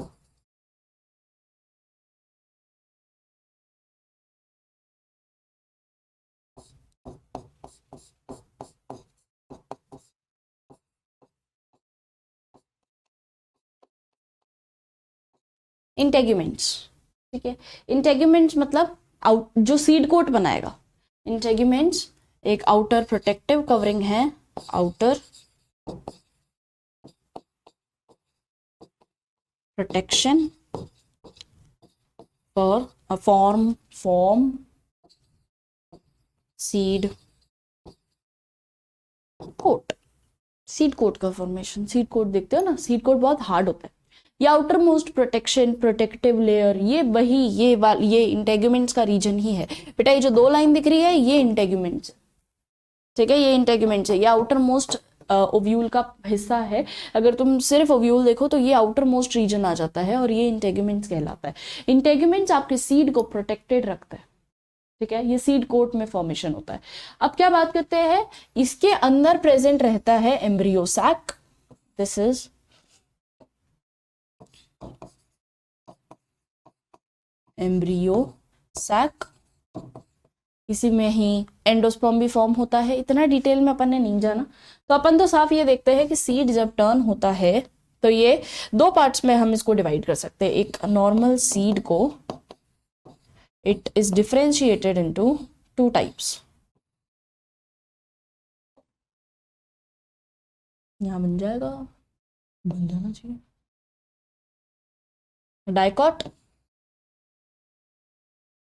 Integuments, ठीक है। इंटेग्यूमेंट्स मतलब जो सीड कोट बनाएगा। इंटेग्यूमेंट्स एक आउटर प्रोटेक्टिव कवरिंग है, outer protection for form seed coat. Seed coat का फॉर्मेशन, सीड कोट देखते हो ना, सीड कोट बहुत हार्ड होता है। ये outer most protection, protective layer, ये इंटेग्यूमेंट्स का रीजन ही है बेटा। ये जो दो लाइन दिख रही है ये इंटेग्यूमेंट्स, ठीक है, ये इंटेग्यूमेंट्स है, ये आउटर मोस्ट ओव्यूल का हिस्सा है। अगर तुम सिर्फ ओव्यूल देखो तो ये आउटर मोस्ट रीजन आ जाता है और ये इंटेग्यूमेंट्स कहलाता है। इंटेग्यूमेंट्स आपके सीड को प्रोटेक्टेड रखता है, ठीक है, ये सीड कोट में फॉर्मेशन होता है। अब क्या बात करते हैं, इसके अंदर प्रेजेंट रहता है embryo sac, this is embryo sac. इसी में ही एंडोस्पर्म भी फॉर्म होता है, इतना डिटेल में अपन ने नहीं जाना। तो अपन तो साफ ये देखते हैं कि सीड जब टर्न होता है तो ये दो पार्ट्स में हम इसको डिवाइड कर सकते हैं। एक नॉर्मल सीड को it is differentiated into two types, यहां बन जाएगा, बन जाना चाहिए, डाइकॉट,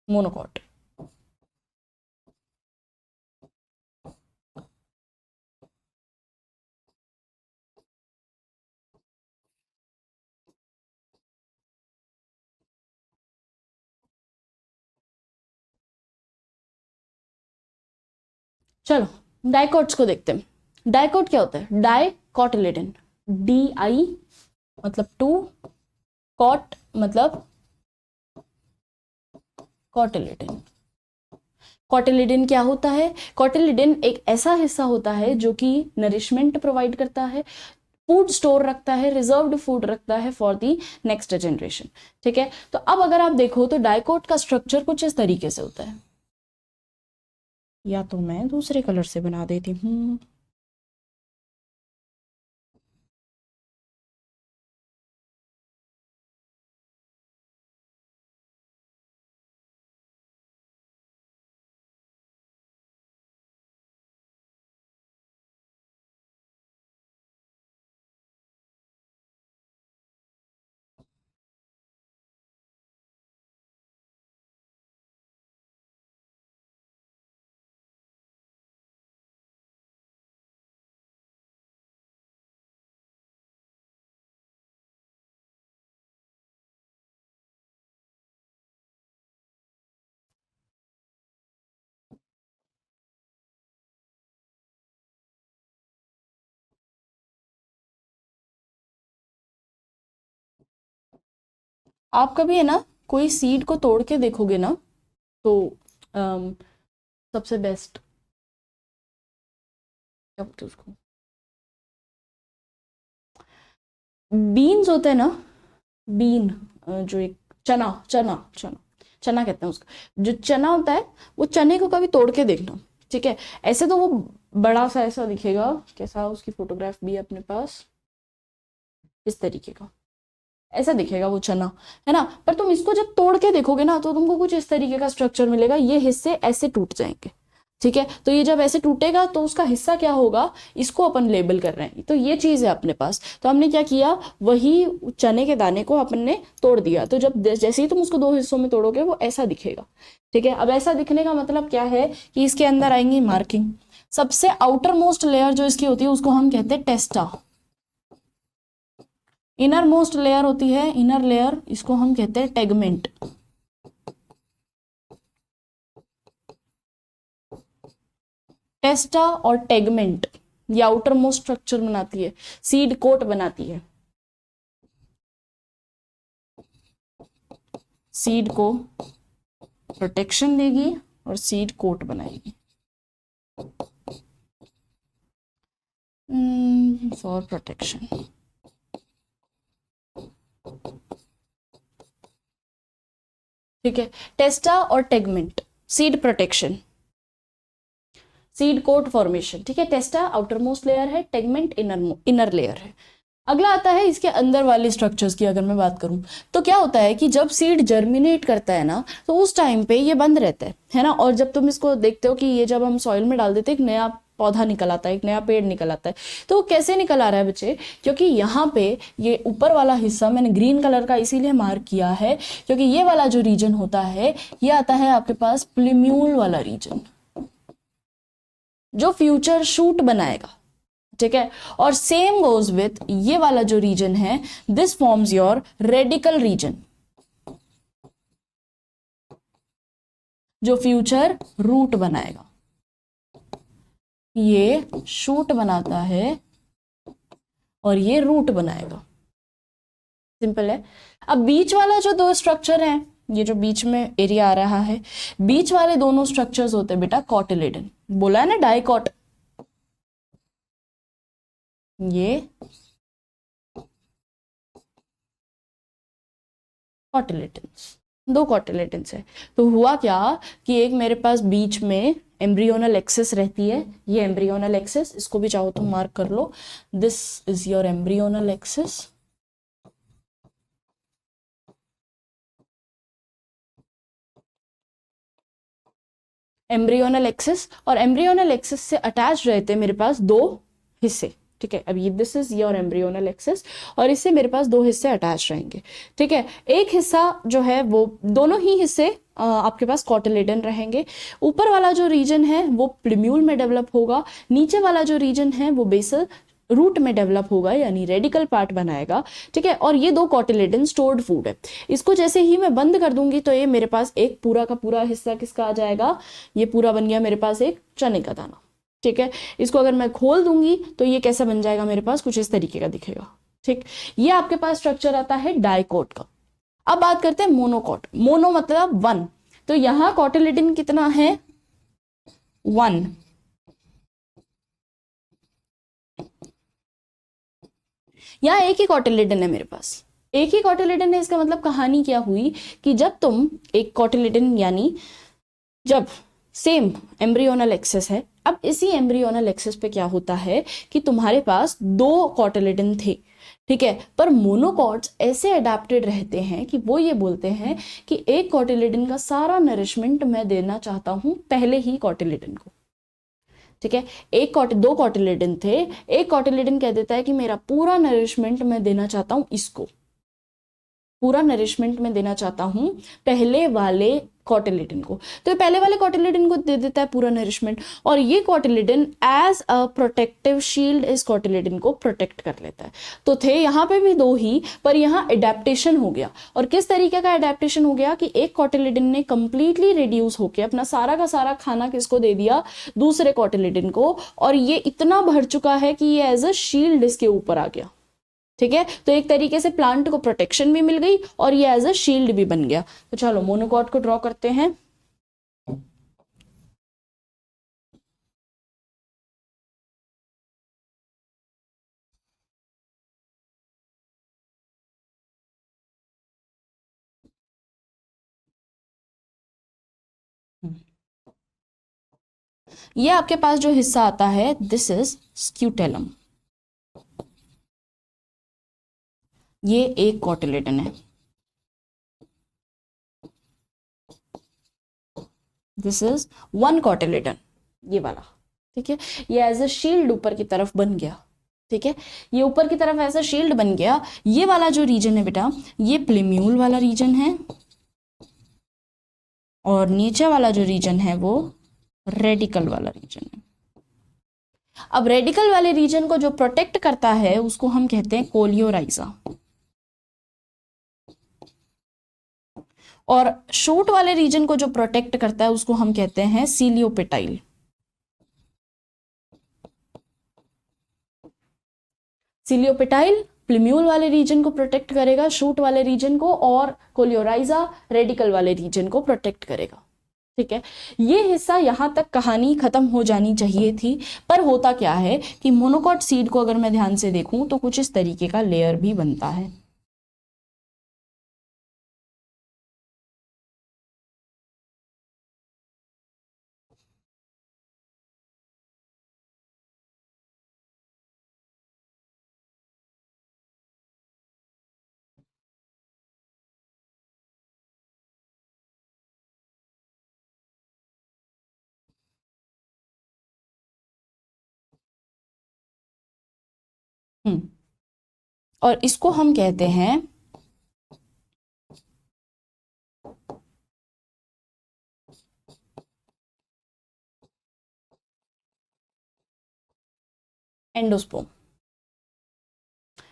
मोनोकॉट। चलो डाइकोट्स को देखते हैं। डाइकोट क्या होता है, डाइकोटिलेडन, डी आई मतलब टू, कॉट मतलब कॉटिलेडन। कॉटिलिडन क्या होता है, कॉटिलिडन एक ऐसा हिस्सा होता है जो कि नरिशमेंट प्रोवाइड करता है, फूड स्टोर रखता है, रिजर्व्ड फूड रखता है फॉर दी नेक्स्ट जनरेशन, ठीक है। तो अब अगर आप देखो तो डाइकोट का स्ट्रक्चर कुछ इस तरीके से होता है, या तो मैं दूसरे कलर से बना देती हूँ, आप कभी है ना कोई सीड को तोड़ के देखोगे ना तो सबसे बेस्ट क्या बोलते हैं उसको, बीन्स होते हैं ना, बीन, जो एक चना चना चना चना कहते हैं उसको, जो चना होता है वो चने को कभी तोड़ के देखना, ठीक है। ऐसे तो वो बड़ा सा ऐसा दिखेगा, कैसा, उसकी फोटोग्राफ भी है अपने पास, इस तरीके का ऐसा दिखेगा वो चना, है ना। पर तुम इसको जब तोड़ के देखोगे ना तो तुमको कुछ इस तरीके का स्ट्रक्चर मिलेगा, ये हिस्से ऐसे टूट जाएंगे, ठीक है। तो ये जब ऐसे टूटेगा तो उसका हिस्सा क्या होगा, इसको अपन लेबल कर रहे हैं, तो ये चीज है अपने पास। तो हमने क्या किया, वही चने के दाने को अपन ने तोड़ दिया, तो जब जैसे ही तुम उसको दो हिस्सों में तोड़ोगे वो ऐसा दिखेगा, ठीक है। अब ऐसा दिखने का मतलब क्या है कि इसके अंदर आएंगी मार्किंग, सबसे आउटर मोस्ट लेयर जो इसकी होती है उसको हम कहते हैं टेस्टा। इनर मोस्ट लेयर होती है, इनर लेयर, इसको हम कहते हैं टेगमेंट। टेस्टा और टेगमेंट ये आउटर मोस्ट स्ट्रक्चर बनाती है, सीड कोट बनाती है, सीड को प्रोटेक्शन देगी और सीड कोट बनाएगी फॉर प्रोटेक्शन। ठीक है, टेस्टा और tegmen, seed protection, seed coat formation. ठीक है, टेस्टा आउटर मोस्ट लेयर है, टेगमेंट इनर लेयर है। अगला आता है इसके अंदर वाले स्ट्रक्चर्स की। अगर मैं बात करूं तो क्या होता है कि जब सीड जर्मिनेट करता है ना तो उस टाइम पे ये बंद रहता है ना। और जब तुम इसको देखते हो कि ये जब हम सॉइल में डाल देते हैं एक नया पौधा निकल आता है, एक नया पेड़ निकल आता है। तो वो कैसे निकल आ रहा है बच्चे? क्योंकि यहाँ पे ये ऊपर वाला हिस्सा मैंने ग्रीन कलर का इसीलिए मार्क किया है क्योंकि ये वाला जो रीजन होता है ये आता है आपके पास प्लिम्यूल वाला रीजन, जो फ्यूचर शूट बनाएगा। ठीक है, और सेम गोज विथ ये वाला जो रीजन है, this forms your radical region, जो फ्यूचर रूट बनाएगा। ये शूट बनाता है और ये रूट बनाएगा। सिंपल है। अब बीच वाला जो दो स्ट्रक्चर है, ये जो बीच में एरिया आ रहा है, बीच वाले दोनों स्ट्रक्चर्स होते हैं बेटा कॉटिलेडन। बोला है ना डाइकॉट, ये कॉटिलेडन्स, दो कॉटिलेडन्स है। तो हुआ क्या कि एक मेरे पास बीच में एम्ब्रियोनल एक्सिस रहती है, ये एम्ब्रियोनल एक्सिस, इसको भी चाहो तो मार्क कर लो, this is your embryonal axis. Embryonal axis, और एम्ब्रियोनल एक्सिस से अटैच रहते हैं मेरे पास दो हिस्से। ठीक है, अब ये this is your embryonal axis और इससे मेरे पास दो हिस्से अटैच रहेंगे। ठीक है, एक हिस्सा जो है वो, दोनों ही हिस्से आपके पास कॉटिलेडन रहेंगे। ऊपर वाला जो रीजन है वो प्लिम्यूल में डेवलप होगा, नीचे वाला जो रीजन है वो बेसल रूट में डेवलप होगा, यानी रेडिकल पार्ट बनाएगा। ठीक है, और ये दो कॉटिलेडन स्टोर्ड फूड है। इसको जैसे ही मैं बंद कर दूंगी तो ये मेरे पास एक पूरा का पूरा हिस्सा किसका आ जाएगा, ये पूरा बन गया मेरे पास एक चने का दाना। ठीक है, इसको अगर मैं खोल दूंगी तो ये कैसा बन जाएगा मेरे पास, कुछ इस तरीके का दिखेगा। ठीक, ये आपके पास स्ट्रक्चर आता है डाइकोट का। अब बात करते हैं मोनोकोट। मोनो मतलब वन, तो यहां कॉटिलेडन कितना है, वन। यहाँ एक ही कॉटिलेडन है मेरे पास, एक ही कॉटिलेडन है। इसका मतलब कहानी क्या हुई कि जब तुम एक कॉटिलेडन, यानी जब सेम एम्ब्रियोनल एक्सिस है, अब इसी एम्ब्रियोनल एक्सिस पे क्या होता है कि तुम्हारे पास दो कॉटिलेडन थे। ठीक है, पर मोनोकॉट्स ऐसे अडेप्टेड रहते हैं कि वो ये बोलते हैं कि एक कॉटिलेडन का सारा नरिशमेंट मैं देना चाहता हूं पहले ही कॉटिलेडन को। ठीक है, दो कॉटिलेडन थे, एक कॉटिलेडन कह देता है कि मेरा पूरा नरिशमेंट मैं देना चाहता हूं इसको, पूरा नरिशमेंट में देना चाहता हूं पहले वाले कॉटिलेडन को। तो पहले वाले कॉटिलेडन को दे देता है पूरा नरिशमेंट, और ये cotyledon as a protective shield इस कॉटिलेडन को प्रोटेक्ट कर लेता है। तो थे यहाँ पे भी दो ही, पर यहाँ एडेप्टेशन हो गया। और किस तरीके का एडेप्टेशन हो गया कि एक कॉटिलेडन ने कंप्लीटली रिड्यूस होकर अपना सारा का सारा खाना किसको दे दिया, दूसरे कॉटिलेडन को, और ये इतना भर चुका है कि ये एज अ शील्ड इसके ऊपर आ गया। ठीक है, तो एक तरीके से प्लांट को प्रोटेक्शन भी मिल गई और ये एज अ शील्ड भी बन गया। तो चलो मोनोकॉट को ड्रॉ करते हैं। ये आपके पास जो हिस्सा आता है, दिस इज स्क्यूटेलम, ये एक कॉटिलेडन है, दिस इज वन कॉटिलेडन, ये वाला। ठीक है, ये एज अ शील्ड ऊपर की तरफ बन गया। ठीक है, ये ऊपर की तरफ ऐसा शील्ड बन गया। ये वाला जो रीजन है बेटा, ये प्लिम्यूल वाला रीजन है, और नीचे वाला जो रीजन है वो रेडिकल वाला रीजन है। अब रेडिकल वाले रीजन को जो प्रोटेक्ट करता है उसको हम कहते हैं कोलियोराइजा, और शूट वाले रीजन को जो प्रोटेक्ट करता है उसको हम कहते हैं सीलियोपेटाइल। सीलियोपेटाइल प्लिम्यूल वाले रीजन को प्रोटेक्ट करेगा, शूट वाले रीजन को, और कोलियोराइजा रेडिकल वाले रीजन को प्रोटेक्ट करेगा। ठीक है, ये हिस्सा यहां तक कहानी खत्म हो जानी चाहिए थी, पर होता क्या है कि मोनोकॉट सीड को अगर मैं ध्यान से देखूं तो कुछ इस तरीके का लेयर भी बनता है। और इसको हम कहते हैं एंडोस्पर्म।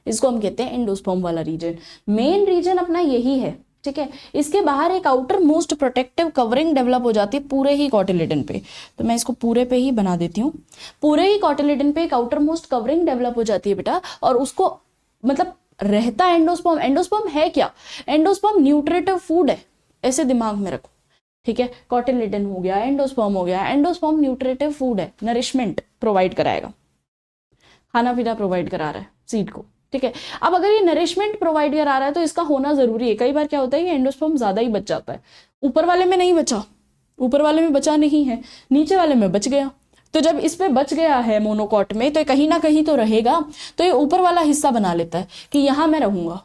इसको हम कहते हैं एंडोस्पर्म वाला रीजन। मेन रीजन अपना यही है। ठीक है, इसके बाहर एक outer most protective covering develop हो जाती है पूरे ही कॉटिलिडन पे। तो मैं इसको पूरे पे ही बना देती हूँ। पूरे ही कॉटिलिडन पे एक आउटर मोस्ट कवरिंग डेवलप हो जाती है बेटा, और उसको मतलब रहता है एंडोस्पर्म। एंडोस्पर्म है क्या? एंडोस्पर्म न्यूट्रिटिव फूड है, ऐसे दिमाग में रखो। ठीक है, कॉटिलिडन हो गया, एंडोस्पर्म हो गया। एंडोस्पर्म न्यूट्रिटिव फूड है, नरिशमेंट प्रोवाइड कराएगा, खाना पीना प्रोवाइड करा रहा है सीड को। ठीक है, अब अगर ये नरिशमेंट प्रोवाइड करा रहा है तो इसका होना जरूरी है। कई बार क्या होता है कि एंडोस्पर्म ज्यादा ही बच जाता है, ऊपर वाले में नहीं बचा, ऊपर वाले में बचा नहीं है, नीचे वाले में बच गया। तो जब इस पे बच गया है मोनोकॉट में, तो कहीं ना कहीं तो रहेगा, तो ये ऊपर वाला हिस्सा बना लेता है कि यहां मैं रहूंगा।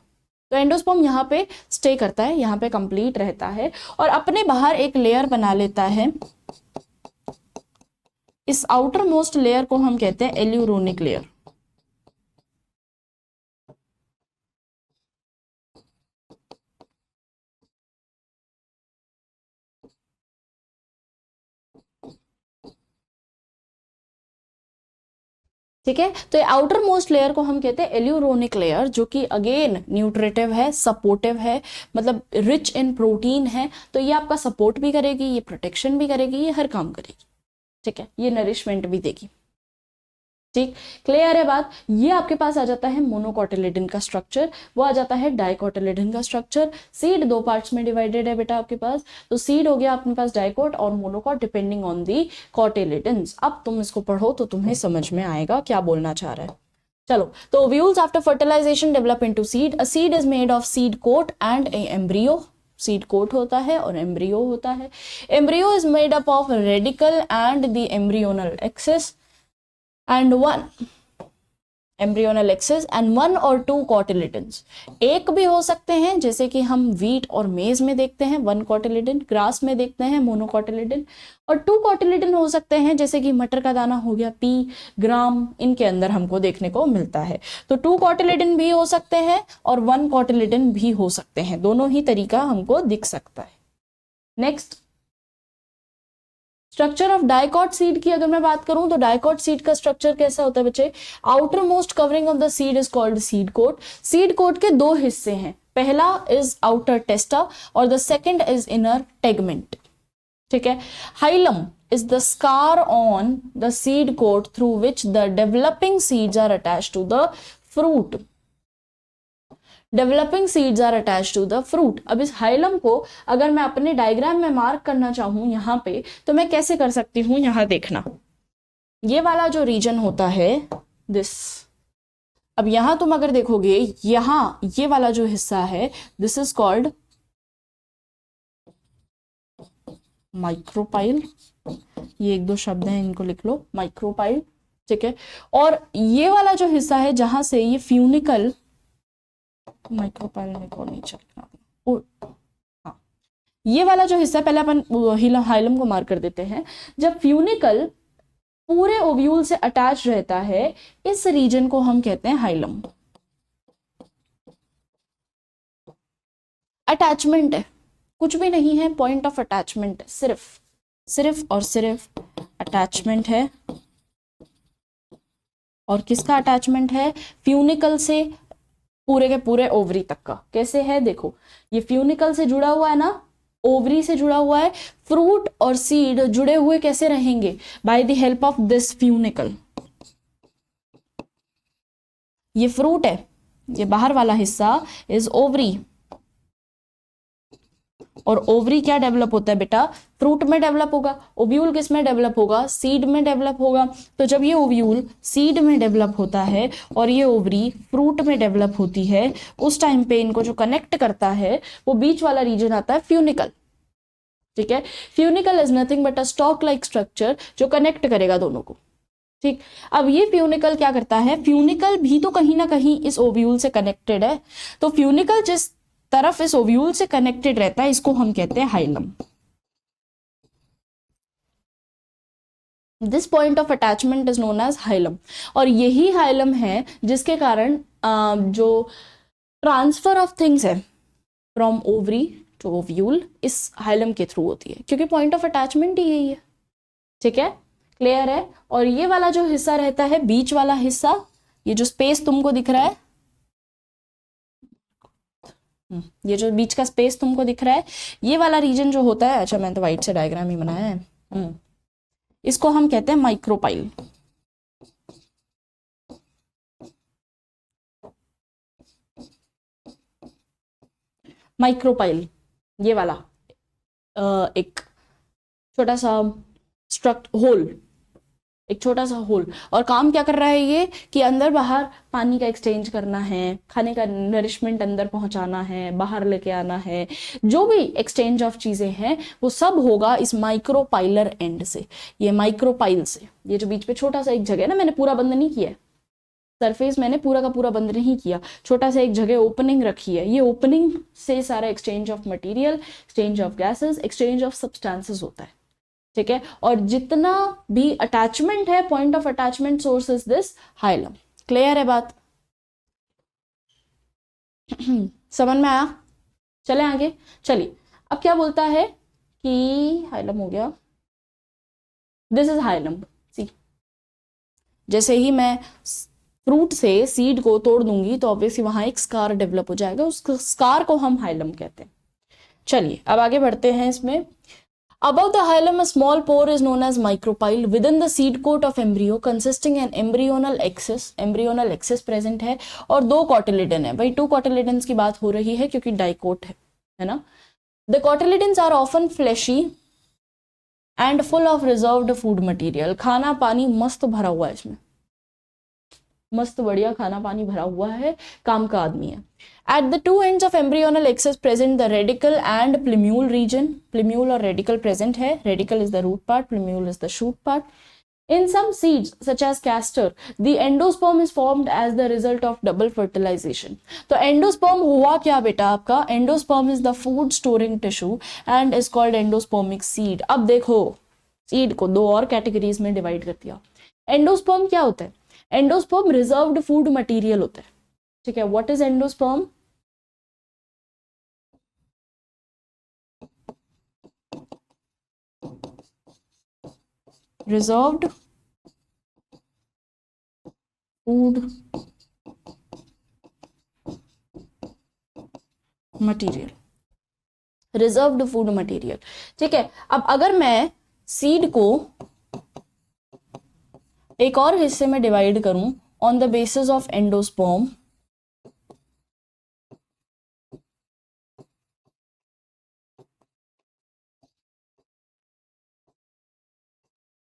तो एंडोस्पर्म यहाँ पे स्टे करता है, यहाँ पे कंप्लीट रहता है, और अपने बाहर एक लेयर बना लेता है। इस आउटर मोस्ट लेयर को हम कहते हैं एल्यूरोनिक लेयर। ठीक है, तो ये आउटर मोस्ट लेयर को हम कहते हैं एल्यूरोनिक लेयर, जो कि अगेन न्यूट्रिटिव है, सपोर्टिव है, मतलब रिच इन प्रोटीन है। तो ये आपका सपोर्ट भी करेगी, ये प्रोटेक्शन भी करेगी, ये हर काम करेगी। ठीक है, ये नरिशमेंट भी देगी। ठीक, क्लियर है बात। ये आपके पास आ जाता है मोनोकॉटिलिडन का स्ट्रक्चर, वो आ जाता है डाइकोटिलिडन का स्ट्रक्चर। सीड दो पार्ट्स में डिवाइडेड है बेटा आपके पास। तो सीड हो गया अपने पास डाइकोट और monocot depending on the cotyledons. अब तुम इसको पढ़ो तो तुम्हें समझ में आएगा क्या बोलना चाह रहा है। चलो, तो ovules after fertilization develop into seed. A seed is made of seed coat and a embryo. Seed coat होता है और एम्ब्रियो होता है। Embryo is made up of radical and the embryonal axis and one embryonal axis and one or two cotyledons। एक भी हो सकते हैं, जैसे कि हम वीट और मेज में देखते हैं वन कॉटिलिडन, ग्रास में देखते हैं मोनोकॉटिलिडन, और टू कॉटिलिडन हो सकते हैं, जैसे कि मटर का दाना हो गया, पी, ग्राम, इनके अंदर हमको देखने को मिलता है। तो टू कॉटिलिडन भी हो सकते हैं और वन कॉटिलिडन भी हो सकते हैं, दोनों ही तरीका हमको दिख सकता है। Next, structure of dicot seed की अगर मैं बात करूं तो डाइकॉट सीड का स्ट्रक्चर कैसा होता है बच्चे? Outer most covering of the seed is called seed coat. Seed coat के दो हिस्से हैं, पहला इज आउटर टेस्टा और the second is inner tegmen. ठीक है, hilum is the scar on the seed coat through which the developing seeds are attached to the fruit. Developing seeds are attach to the fruit. अब इस hilum को अगर मैं अपने diagram में mark करना चाहूं यहाँ पे, तो मैं कैसे कर सकती हूँ? यहाँ देखना, ये वाला जो रीजन होता है दिस, अब यहां तुम अगर देखोगे, यहाँ ये वाला जो हिस्सा है दिस इज कॉल्ड माइक्रोपाइल। ये एक दो शब्द हैं, इनको लिख लो, माइक्रोपाइल। ठीक है, और ये वाला जो हिस्सा है जहां से ये फ्यूनिकल, माइक्रोपाइल को नीचे लिखना, हाँ, ये वाला जो हिस्सा पहले अपन हाइलम को मार्क कर देते हैं। जब फ्यूनिकल पूरे ओव्यूल से अटैच रहता है, इस रीजन को हम कहते हैं हाइलम। अटैचमेंट है, कुछ भी नहीं है, पॉइंट ऑफ अटैचमेंट है, सिर्फ और सिर्फ अटैचमेंट है और किसका अटैचमेंट है, फ्यूनिकल से पूरे के पूरे ओवरी तक का। कैसे है देखो, ये फ्यूनिकल से जुड़ा हुआ है ना, ओवरी से जुड़ा हुआ है। फ्रूट और सीड जुड़े हुए कैसे रहेंगे, by the help of this funicle. ये फ्रूट है, ये बाहर वाला हिस्सा इज ओवरी, और ओवरी क्या डेवलप होता है बेटा, फ्रूट में डेवलप होगा। ओव्यूल किस में डेवलप होगा, सीड में डेवलप होगा। तो जब ये ओव्यूल सीड में डेवलप होता है और ये ओवरी फ्रूट में डेवलप होती है, उस टाइम पे इनको जो कनेक्ट करता है वो बीच वाला रीजन आता है फ्यूनिकल। ठीक है, funicle is nothing but a stock like structure जो कनेक्ट करेगा दोनों को। ठीक, अब ये फ्यूनिकल क्या करता है, फ्यूनिकल भी तो कहीं ना कहीं इस ओव्यूल से कनेक्टेड है। तो फ्यूनिकल जिस तरफ इस ओव्यूल से कनेक्टेड रहता है इसको हम कहते हैं hilum. This point of attachment is known as hilum. और यही हाइलम है जिसके कारण जो ट्रांसफर ऑफ थिंग्स है फ्रॉम ओवरी टू ओव्यूल इस हाइलम के थ्रू होती है, क्योंकि पॉइंट ऑफ अटैचमेंट ही यही है। ठीक है, क्लियर है। और ये वाला जो हिस्सा रहता है, बीच वाला हिस्सा, ये जो स्पेस तुमको दिख रहा है, ये जो बीच का स्पेस तुमको दिख रहा है, ये वाला रीजन जो होता है, अच्छा मैंने तो व्हाइट से डायग्राम ही बनाया है, इसको हम कहते हैं माइक्रोपाइल। माइक्रोपाइल ये वाला एक छोटा सा स्ट्रक्ट होल, एक छोटा सा होल। और काम क्या कर रहा है ये, कि अंदर बाहर पानी का एक्सचेंज करना है, खाने का नरिशमेंट अंदर पहुंचाना है, बाहर लेके आना है, जो भी एक्सचेंज ऑफ चीजें हैं वो सब होगा इस माइक्रोपाइलर एंड से, ये माइक्रोपाइल से। ये जो बीच पे छोटा सा एक जगह है ना, मैंने पूरा बंद नहीं किया है, सरफेस मैंने पूरा का पूरा बंद नहीं किया, छोटा सा एक जगह ओपनिंग रखी है, ये ओपनिंग से सारा exchange of material, exchange of gases, exchange of substances होता है। ठीक है, और जितना भी अटैचमेंट है, point of attachment source is this hilum. Clear है बात? समझ में आया? चले आगे, चलिए। अब क्या बोलता है कि हाइलम हो गया, दिस इज हाइलम। सी, जैसे ही मैं फ्रूट से सीड को तोड़ दूंगी तो ऑब्वियसली वहां एक स्कार डेवलप हो जाएगा, उस स्कार को हम हाइलम कहते हैं। चलिए अब आगे बढ़ते हैं इसमें। Above the hilum, a small pore is known as micropyle within the seed coat of embryo, consisting an embryonal axis present है, और दो cotyledon है। भाई टू cotyledons की बात हो रही है क्योंकि डाइकोट है ना। The cotyledons are often fleshy and full of reserved food material। खाना पानी मस्त भरा हुआ है इसमें, मस्त बढ़िया खाना पानी भरा हुआ है, काम का आदमी है। At the two ends of embryonal axis present the radicle and plumule region। plumule और radicle present है, radicle is the root part, plumule is the shoot part। In some seeds such as castor, the endosperm is formed as the result of double fertilization। तो endosperm हुआ क्या बेटा आपका, endosperm is the food storing tissue and is called endospermic seed। अब देखो seed को दो और कैटेगरीज में डिवाइड कर दिया। एंडोस्पर्म क्या होता है, एंडोस्पर्म रिजर्व्ड फूड मटेरियल होता है। ठीक है, what is endosperm, reserved food material, reserved food material. ठीक है, अब अगर मैं सीड को एक और हिस्से में डिवाइड करूं on the basis of endosperm,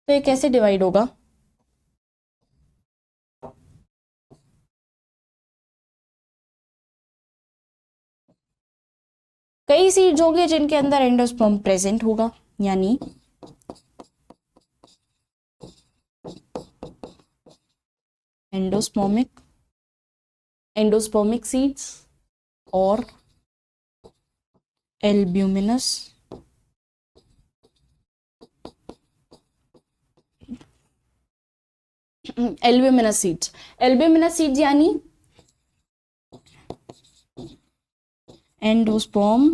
तो ये कैसे डिवाइड होगा, कई सीड्स होंगे जिनके अंदर एंडोस्पर्म प्रेजेंट होगा, यानी एंडोस्पर्मिक सीड्स और एल्ब्यूमिनस सीड्स यानी एंडोस्पर्म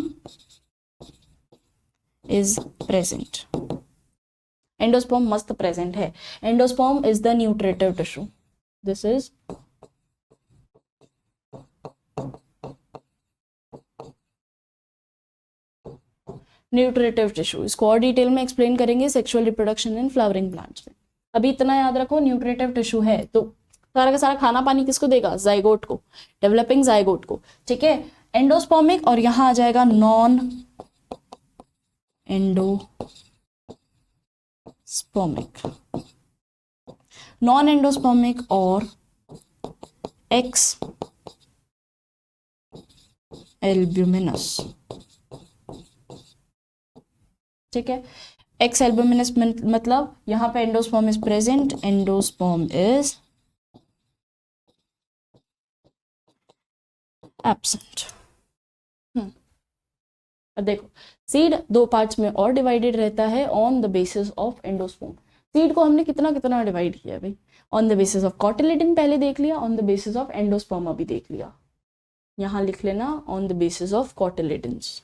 इज प्रेजेंट, एंडोस्पर्म मस्त प्रेजेंट है। Endosperm is the nutritive tissue. This is nutritive tissue. इसको और डिटेल में एक्सप्लेन करेंगे sexual reproduction in flowering plants में। अभी इतना याद रखो, न्यूट्रिटिव टिश्यू है तो सारा का सारा खाना पानी किसको देगा? जाइगोट को, डेवलपिंग जाइगोट को, ठीक है। एंडोस्पर्मिक, और यहां आ जाएगा नॉन एंडोस्पर्मिक, नॉन एंडोस्पर्मिक और एक्स एल्ब्यूमिनस, ठीक है। एक्स एल्ब्यूमिनस मतलब यहां पे endosperm is present, endosperm is absent. अब देखो, सीड दो पार्ट्स में और डिवाइडेड रहता है on the basis of endosperm. Seed को हमने कितना कितना डिवाइड किया है भाई? On the basis of cotyledon पहले देख लिया, on the basis of endosperm अभी देख लिया। यहां लिख लेना on the basis of cotyledons.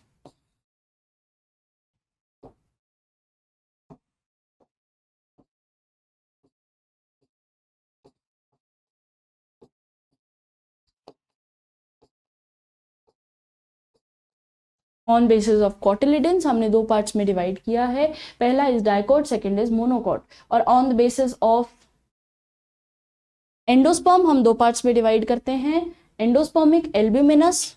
On basis of cotyledons हमने दो पार्ट्स में डिवाइड किया है, पहला is dicot, second is monocot. और on the basis of endosperm हम दो पार्ट्स में डिवाइड करते हैं, एंडोस्पर्मिक एल्ब्यूमिनस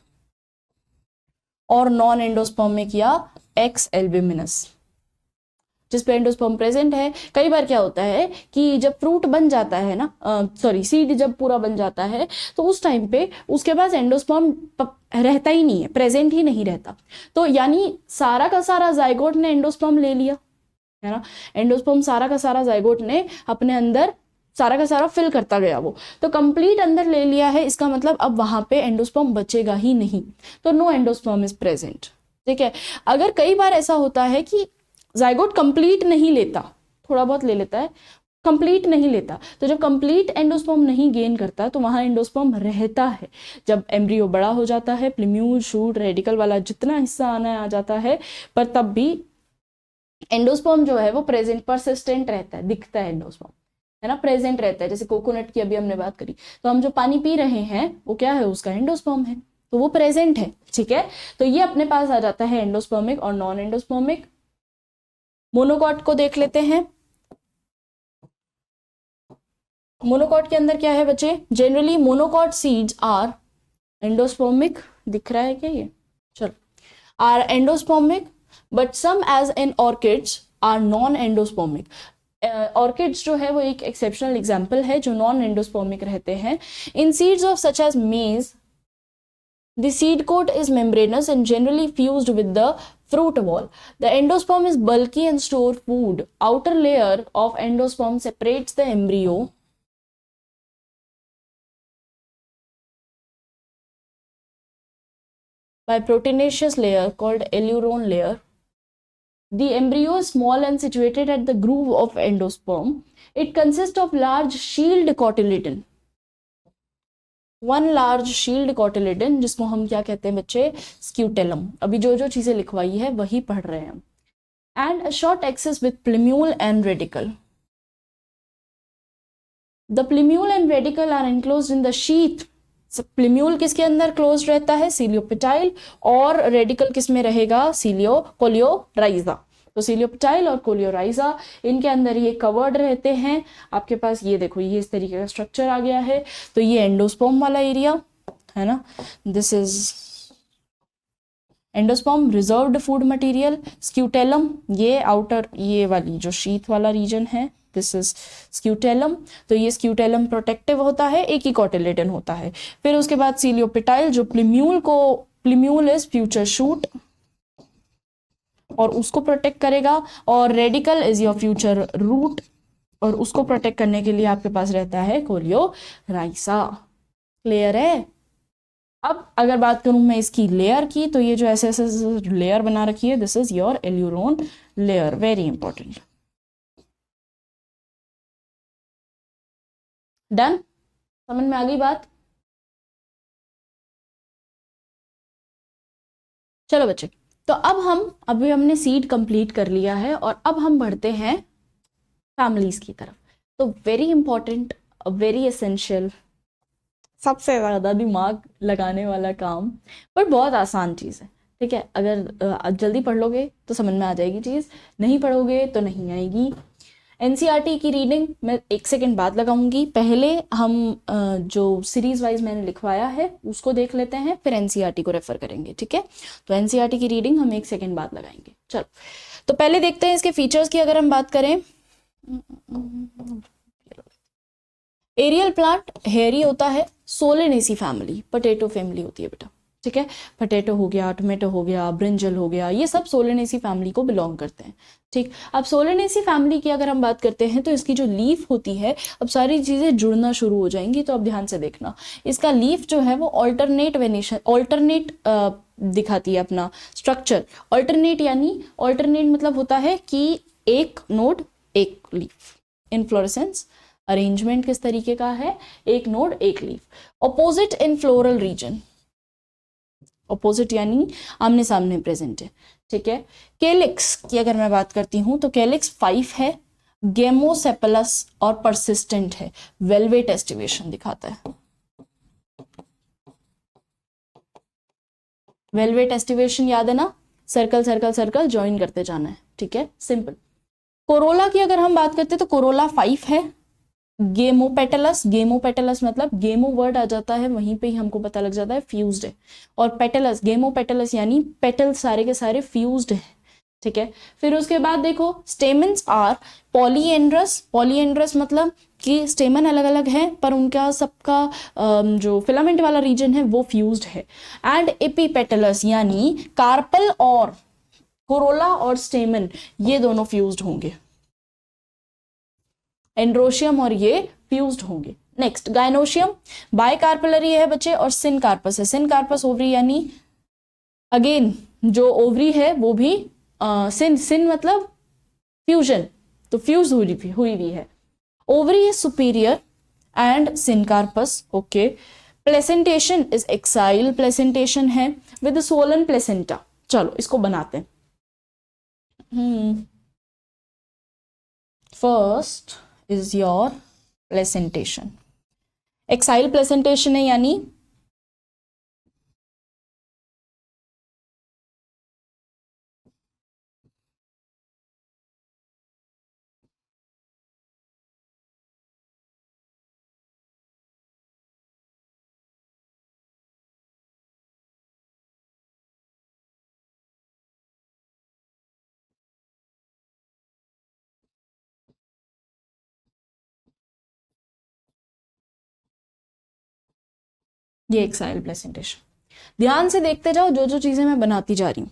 और नॉन एंडोस्पर्मिक या एक्स एल्ब्यूमिनस, जिस पे एंडोस्पर्म प्रेजेंट है। कई बार क्या होता है कि जब फ्रूट बन जाता है ना, सॉरी सीड जब पूरा बन जाता है तो उस टाइम पे उसके पास एंडोस्पर्म रहता ही नहीं है, प्रेजेंट ही नहीं रहता। तो यानी सारा का सारा जाइगोट ने एंडोस्पर्म ले लिया है ना, एंडोस्पर्म सारा का सारा जाइगोट ने अपने अंदर सारा का सारा फिल करता गया, वो तो कंप्लीट अंदर ले लिया है। इसका मतलब अब वहां पे एंडोस्पर्म बचेगा ही नहीं, तो नो एंडोस्पर्म इज प्रेजेंट, ठीक है। अगर कई बार ऐसा होता है कि जाइगोट कंप्लीट नहीं लेता, थोड़ा बहुत ले लेता है, कंप्लीट नहीं लेता, तो जब कंप्लीट एंडोस्पर्म नहीं गेन करता तो वहां एंडोस्पर्म रहता है। जब एम्ब्रियो बड़ा हो जाता है, प्लिम्यूल, शूट, रेडिकल वाला जितना हिस्सा आना आ जाता है, पर तब भी एंडोस्पर्म जो है वो प्रेजेंट, परसिस्टेंट रहता है, दिखता है एंडोस्पर्म, है ना, प्रेजेंट रहता है। जैसे कोकोनट की अभी हमने बात करी, तो हम जो पानी पी रहे हैं वो क्या है? उसका एंडोस्पर्म है, तो वो प्रेजेंट है, ठीक है। तो ये अपने पास आ जाता है एंडोस्पर्मिक और नॉन एंडोस्पर्मिक। मोनोकॉट को देख लेते हैं। मोनोकॉट के अंदर क्या है बच्चे? Generally monocot seeds are endospermic, दिख रहा है क्या ये? चलो, are endospermic but some as in orchids are non endospermic. Orchids जो है वो एक एक्सेप्शनल एग्जाम्पल है जो नॉन एंडोस्पर्मिक रहते हैं। इन सीड्स ऑफ सच एज मेज the seed coat is membranous and generally fused with the fruit wall. The endosperm is bulky and store food. Outer layer of endosperm separates the embryo by proteinaceous layer called aleurone layer. The embryo is small and situated at the groove of endosperm. It consists of large shield cotyledon. One large shield cotyledon, जिसको हम क्या कहते हैं बच्चे? Scutellum. अभी जो जो चीजें लिखवाई है वही पढ़ रहे हैं हम। And a short axis with plumule and radicle. The plumule and radicle are enclosed in the sheath. Plumule किसके अंदर क्लोज रहता है? सीलियोपेटाइल। और रेडिकल किस में रहेगा? कोलियोराइजा। तो सीलियोपेटाइल और कोलियोराइजा, इनके अंदर ये कवर्ड रहते हैं। आपके पास ये देखो, ये इस तरीके का स्ट्रक्चर आ गया है। तो ये एंडोस्पर्म वाला एरिया है ना, this is endosperm, reserved food material. Scutellum, ये आउटर, ये वाली जो शीथ वाला रीजन है, दिस इज स्क्यूटेलम। तो ये स्क्यूटेलम प्रोटेक्टिव होता है, एक ही कॉटिलेडन होता है। फिर उसके बाद सीलियोपेटाइल जो प्लिम्यूल इज फ्यूचर शूट और उसको प्रोटेक्ट करेगा, और radical is your future root और उसको प्रोटेक्ट करने के लिए आपके पास रहता है कोलियोराइजा। क्लियर है? अब अगर बात करूं मैं इसकी लेयर की, तो ये जो ऐसे ऐसे लेयर बना रखी है, this is your aleurone layer, very important. Done? समझ में आ गई बात? चलो बच्चे, तो अब अभी हमने सीड कंप्लीट कर लिया है और अब हम बढ़ते हैं फैमिलीज की तरफ। तो वेरी इंपॉर्टेंट, वेरी एसेंशियल, सबसे ज़्यादा दिमाग लगाने वाला काम, पर बहुत आसान चीज़ है। ठीक है, अगर जल्दी पढ़ लोगे तो समझ में आ जाएगी चीज़, नहीं पढ़ोगे तो नहीं आएगी। एनसीईआरटी की रीडिंग मैं 1 सेकेंड बाद लगाऊंगी, पहले हम जो सीरीज वाइज मैंने लिखवाया है उसको देख लेते हैं, फिर एनसीईआरटी को रेफर करेंगे। ठीक है, तो एनसीईआरटी की रीडिंग हम 1 सेकेंड बाद लगाएंगे। चलो, तो पहले देखते हैं इसके फीचर्स की। अगर हम बात करें, एरियल प्लांट हेयरी होता है, सोलेनेसी फैमिली, पोटैटो फैमिली होती है बेटा। ठीक है, पोटैटो हो गया, टोमेटो हो गया, ब्रिंजल हो गया, ये सब सोलेनेसी फैमिली को बिलोंग करते हैं। ठीक, अब सोलेनेसी फैमिली की अगर हम बात करते हैं तो इसकी जो लीफ होती है, अब सारी चीज़ें जुड़ना शुरू हो जाएंगी, तो अब ध्यान से देखना, इसका लीफ जो है वो ऑल्टरनेट वेनेशन, ऑल्टरनेट दिखाती है अपना स्ट्रक्चर। ऑल्टरनेट यानी, ऑल्टरनेट मतलब होता है कि एक नोड एक लीफ। इनफ्लोरेसेंस अरेंजमेंट किस तरीके का है, एक नोड एक leaf. Opposite in floral region, opposite यानी आमने सामने प्रेजेंट है। ठीक है, कैलिक्स की अगर मैं बात करती हूं तो कैलिक्स 5 है, गेमोसेपलस और परसिस्टेंट है, वेलवेट एस्टिवेशन दिखाता है। वेलवेट एस्टिवेशन याद है ना, सर्कल सर्कल सर्कल ज्वाइन करते जाना है। ठीक है, सिंपल। कोरोला की अगर हम बात करते हैं तो कोरोला 5 है, गेमोपेटलस, गेमोपेटलस मतलब गेमो वर्ड आ जाता है, वहीं पे ही हमको पता लग जाता है फ्यूज्ड है, और पेटलस, गेमोपेटलस यानी पेटल सारे के सारे फ्यूज्ड है। ठीक है, फिर उसके बाद देखो, स्टेमन्स आर पॉलीएंड्रस, पॉलीएंड्रस मतलब कि स्टेमन अलग अलग है पर उनका सबका जो फिलामेंट वाला रीजन है वो फ्यूज्ड है। एंड एपीपेटलस यानी कार्पल और कोरोला और स्टेमन ये दोनों फ्यूज्ड होंगे, एंड्रोशियम और ये फ्यूज्ड होंगे। नेक्स्ट गाइनोशियम, बाइकार्पलरी है बच्चे, और सिनकार्पस है। सिनकार्पस ओवरी यानी अगेन जो ओवरी है वो भी सिन मतलब फ्यूजन, तो फ्यूज हुई हुई है। Ovary is superior and syncarpous. Okay, placentation is exile placentation है विद सोलन प्लेसेंटा। चलो इसको बनाते हैं। First is your placentation, exile placentation है यानी ये एक्साइल प्लेसेंटेशन। ध्यान से देखते जाओ जो जो चीजें मैं बनाती जा रही हूं।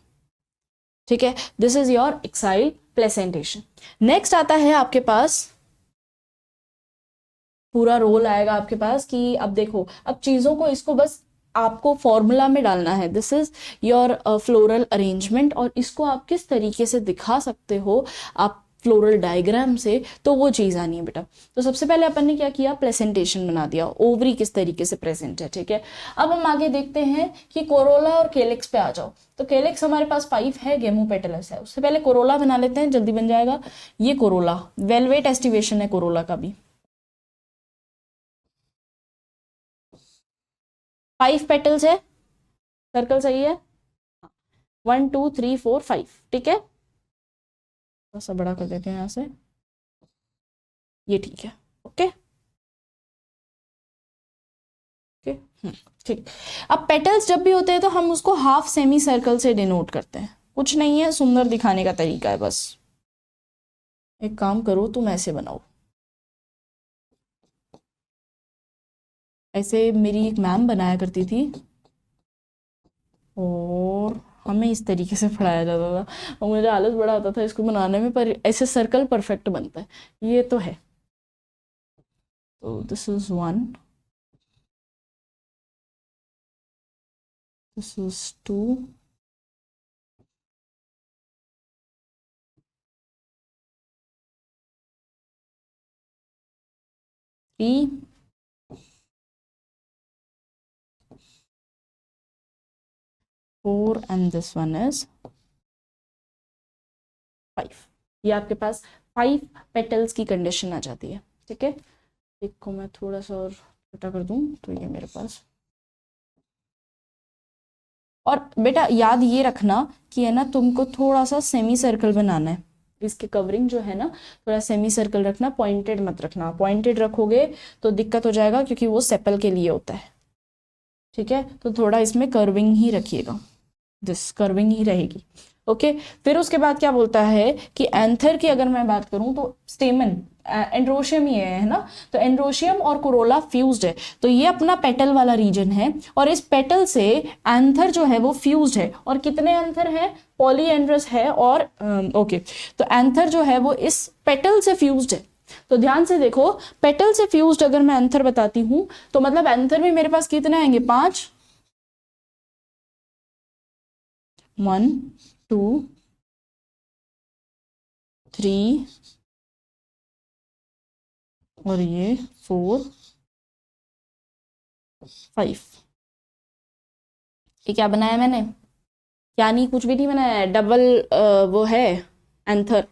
ठीक है, this is your exile placentation. Next आता है आपके पास, पूरा रोल आएगा आपके पास कि अब देखो, अब चीजों को इसको बस आपको फॉर्मूला में डालना है। This is your floral arrangement, और इसको आप किस तरीके से दिखा सकते हो आप फ्लोरल डायग्राम से, तो वो चीज आनी है बेटा। तो सबसे पहले अपन ने क्या किया, प्रेजेंटेशन बना दिया, ओवरी किस तरीके से प्रेजेंट है। ठीक है, अब हम आगे देखते हैं कि कोरोला और केलिक्स पे आ जाओ। तो केलिक्स हमारे पास 5 है, गेमोपेटलस है। उससे पहले कोरोला बना लेते हैं, जल्दी बन जाएगा। ये कोरोला, वेलवेट एस्टिवेशन है कोरोला का भी। 5 पेटल्स है, सर्कल सही है, 1 2 3 4 5। ठीक है, थोड़ा सा बड़ा कर देते हैं यहां से, ये ठीक है। ओके ओके, ठीक। अब पेटल्स जब भी होते हैं तो हम उसको हाफ सेमी सर्कल से डिनोट करते हैं, कुछ नहीं है, सुंदर दिखाने का तरीका है बस। एक काम करो, तुम ऐसे बनाओ, ऐसे मेरी एक मैम बनाया करती थी और हमें इस तरीके से पढ़ाया जाता था, और मुझे आलस बड़ा आता था इसको बनाने में, पर ऐसे सर्कल परफेक्ट बनता है, ये तो है। तो this is 1, this is 2, 3, 4 and this one is 5। ये आपके पास 5 पेटल्स की कंडीशन आ जाती है। ठीक है, एक को मैं थोड़ा सा और छोटा कर दूं तो ये मेरे पास। और बेटा याद ये रखना कि है ना, तुमको थोड़ा सा सेमी सर्कल बनाना है, इसके कवरिंग जो है ना थोड़ा सेमी सर्कल रखना, पॉइंटेड मत रखना। पॉइंटेड रखोगे तो दिक्कत हो जाएगा क्योंकि वो सेपल के लिए होता है। ठीक है, तो थोड़ा इसमें कर्विंग ही रखिएगा, दिस कर्विंग ही रहेगी। ओके, फिर उसके बाद क्या बोलता है कि एंथर की अगर मैं बात करूं तो स्टेमन एंड्रोशियम ही है ना, तो एंड्रोशियम और कोरोला फ्यूज्ड है, तो ये अपना पेटल वाला रीजन है, और इस पेटल से एंथर जो है वो फ्यूज्ड है। और कितने एंथर है? पॉलीएंड्रस है। और ओके, तो एंथर जो है वो इस पेटल से फ्यूज्ड है। तो ध्यान से देखो, पेटल से फ्यूज्ड अगर मैं एंथर बताती हूं तो मतलब एंथर में मेरे पास कितने आएंगे? 5, 1 2 3 और ये 4 5। ये क्या बनाया मैंने? क्या नहीं, कुछ भी नहीं बनाया है। डबल वो है एंथर,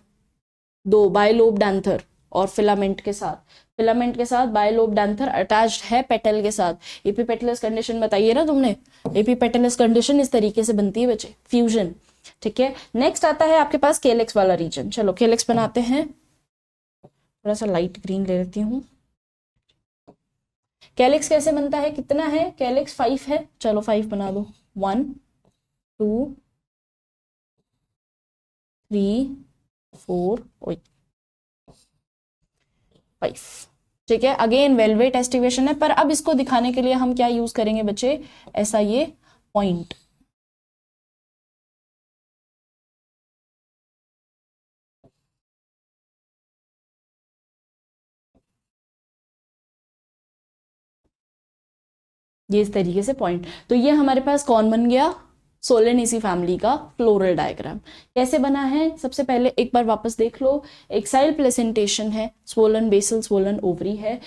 2 बाइलोब्ड एंथर, और फिलामेंट के साथ बाइलोब्ड एंथर अटैच्ड है पेटल के साथ। एपीपेटलस कंडीशन बताइए ना तुमने, एपीपेटलस कंडीशन इस तरीके से बनती है बच्चे, फ्यूजन। ठीक है, नेक्स्ट आता है आपके पास केलेक्स वाला रीजन। चलो केलेक्स बनाते हैं, थोड़ा सा लाइट ग्रीन ले लेती हूँ। कैलिक्स कैसे बनता है? कितना है कैलिक्स? 5 है। चलो 5 बना दो, 1 2 3 4 5। ठीक है, अगेन वेलवेट एस्टिवेशन है, पर अब इसको दिखाने के लिए हम क्या यूज करेंगे बच्चे? ऐसा ये पॉइंट। ये इस तरीके से पॉइंट। तो ये हमारे पास कौन बन गया? सोलेनेसी फैमिली का फ्लोरल डायग्राम। कैसे बना है? सबसे पहले एक बार वापस देख लो। एक्साइल प्लेसेंटेशन है, स्वोलन बेसल, स्वोलन ओवरी है।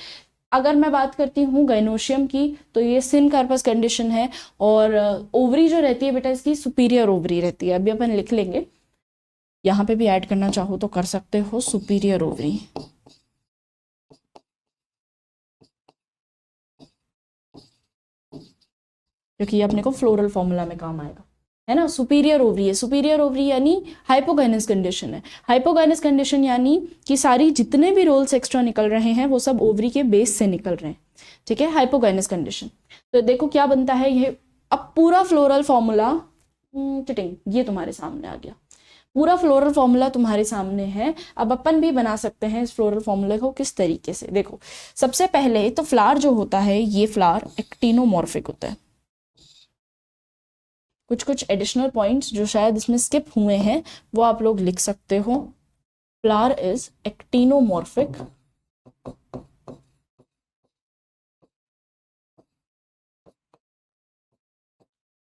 अगर मैं बात करती हूँ गाइनोशियम की तो ये सिन कार्पस कंडीशन है, और ओवरी जो रहती है बेटा इसकी सुपीरियर ओवरी रहती है। अभी अपन लिख लेंगे, यहाँ पे भी ऐड करना चाहो तो कर सकते हो, सुपीरियर ओवरी, क्योंकि ये अपने को फ्लोरल फॉर्मूला में काम आएगा, है ना। सुपीरियर ओवरी है, सुपीरियर ओवरी यानी हाइपोगाइनस कंडीशन है। हाइपोगाइनस कंडीशन यानी कि सारी जितने भी रोल्स एक्स्ट्रा निकल रहे हैं वो सब ओवरी के बेस से निकल रहे हैं। ठीक है, हाइपोगाइनस कंडीशन। तो देखो क्या बनता है ये, अब पूरा फ्लोरल फॉर्मूला चिटिंग ये तुम्हारे सामने आ गया, पूरा फ्लोरल फॉर्मूला तुम्हारे सामने है। अब अपन भी बना सकते हैं इस फ्लोरल फॉर्मूले को। किस तरीके से? देखो, सबसे पहले तो फ्लावर जो होता है ये फ्लावर एक्टिनोमॉर्फिक होता है। कुछ कुछ एडिशनल पॉइंट्स जो शायद इसमें स्किप हुए हैं वो आप लोग लिख सकते हो। Flower is actinomorphic,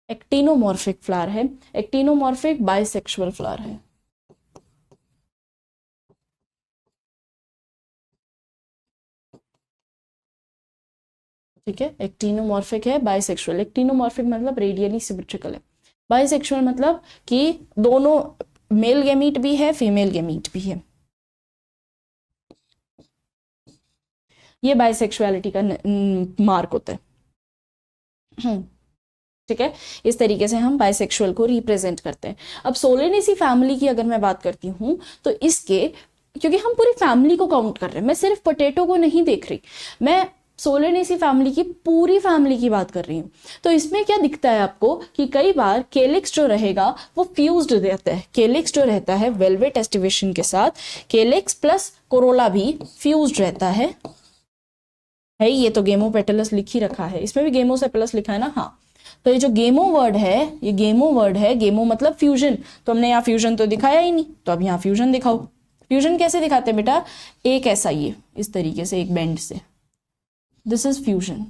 actinomorphic flower है। एक्टिनोमॉर्फिक बाइसेक्सुअल फ्लावर है। ठीक है, एक्टिनोमॉर्फिक है, बाइसेक्सुअल। एक्टिनोमॉर्फिक मतलब रेडियली सिमेट्रिकल है, बाइसेक्सुअल मतलब कि दोनों मेल गैमीट भी है, फीमेल गैमीट भी है। ये बाइसेक्सुअलिटी का मार्क होता है। ठीक है, इस तरीके से हम बाइसेक्सुअल को रिप्रेजेंट करते हैं। अब सोलेनेसी फैमिली की अगर मैं बात करती हूँ तो इसके, क्योंकि हम पूरी फैमिली को काउंट कर रहे हैं, मैं सिर्फ पोटैटो को नहीं देख रही, मैं सोलेनेसी फैमिली की पूरी फैमिली की बात कर रही हूँ। तो इसमें क्या दिखता है आपको कि कई बार केलिक्स जो रहेगा वो फ्यूज्ड रहता है। केलिक्स जो रहता है वेलवेट एस्टिवेशन के साथ, केलिक्स प्लस कोरोला भी फ्यूज्ड रहता है। ये तो गेमोपेटलस लिख ही रखा है, इसमें भी गेमोसेपेलस लिखा है ना। हाँ, तो ये जो गेमो वर्ड है, ये गेमो वर्ड है। गेमो मतलब फ्यूजन, तो हमने यहाँ फ्यूजन तो दिखाया ही नहीं, तो अब यहाँ फ्यूजन दिखाओ। फ्यूजन कैसे दिखाते हैं बेटा? एक ऐसा, ये इस तरीके से एक बेंड से, दिस इज फ्यूजन।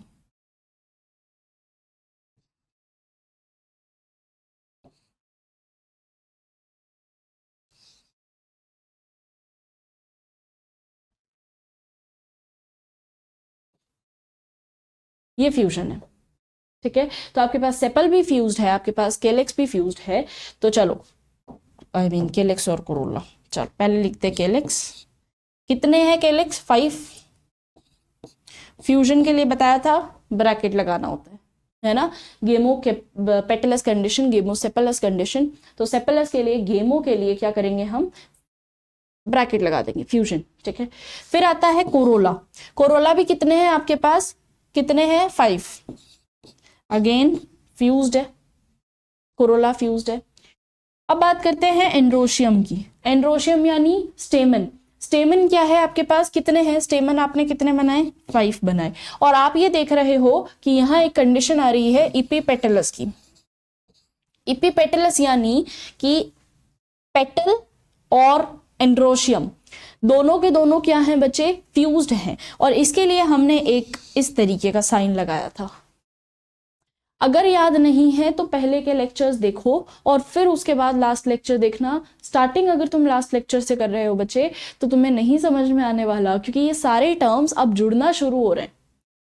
ये फ्यूजन है। ठीक है, तो आपके पास सेपल भी फ्यूज्ड है, आपके पास केलेक्स भी फ्यूज्ड है। तो चलो, आई मीन केलेक्स और कोरोला। चलो पहले लिखते हैं केलेक्स। कितने हैं केलेक्स? 5। फ्यूजन के लिए बताया था ब्रैकेट लगाना होता है ना। गेमो पेटलस कंडीशन, गेमोसेपलस कंडीशन, तो सेपलस के लिए, गेमो के लिए क्या करेंगे हम, ब्रैकेट लगा देंगे, फ्यूजन, ठीक है। फिर आता है कोरोला। कोरोला भी कितने हैं आपके पास, कितने हैं, 5, अगेन फ्यूज्ड है, कोरोला फ्यूज्ड है। अब बात करते हैं एंड्रोशियम की। एंड्रोशियम यानी स्टेमन। स्टेमन क्या है आपके पास, कितने हैं स्टेमन, आपने कितने बनाए, 5 बनाए। और आप ये देख रहे हो कि यहां एक कंडीशन आ रही है इपीपेटलस की। इपीपेटलस यानी कि पेटल और एंड्रोशियम दोनों के दोनों क्या हैं बच्चे, फ्यूज्ड हैं। और इसके लिए हमने एक इस तरीके का साइन लगाया था। अगर याद नहीं है तो पहले के लेक्चर्स देखो और फिर उसके बाद लास्ट लेक्चर देखना। स्टार्टिंग अगर तुम लास्ट लेक्चर से कर रहे हो बच्चे तो तुम्हें नहीं समझ में आने वाला, क्योंकि ये सारे टर्म्स अब जुड़ना शुरू हो रहे हैं,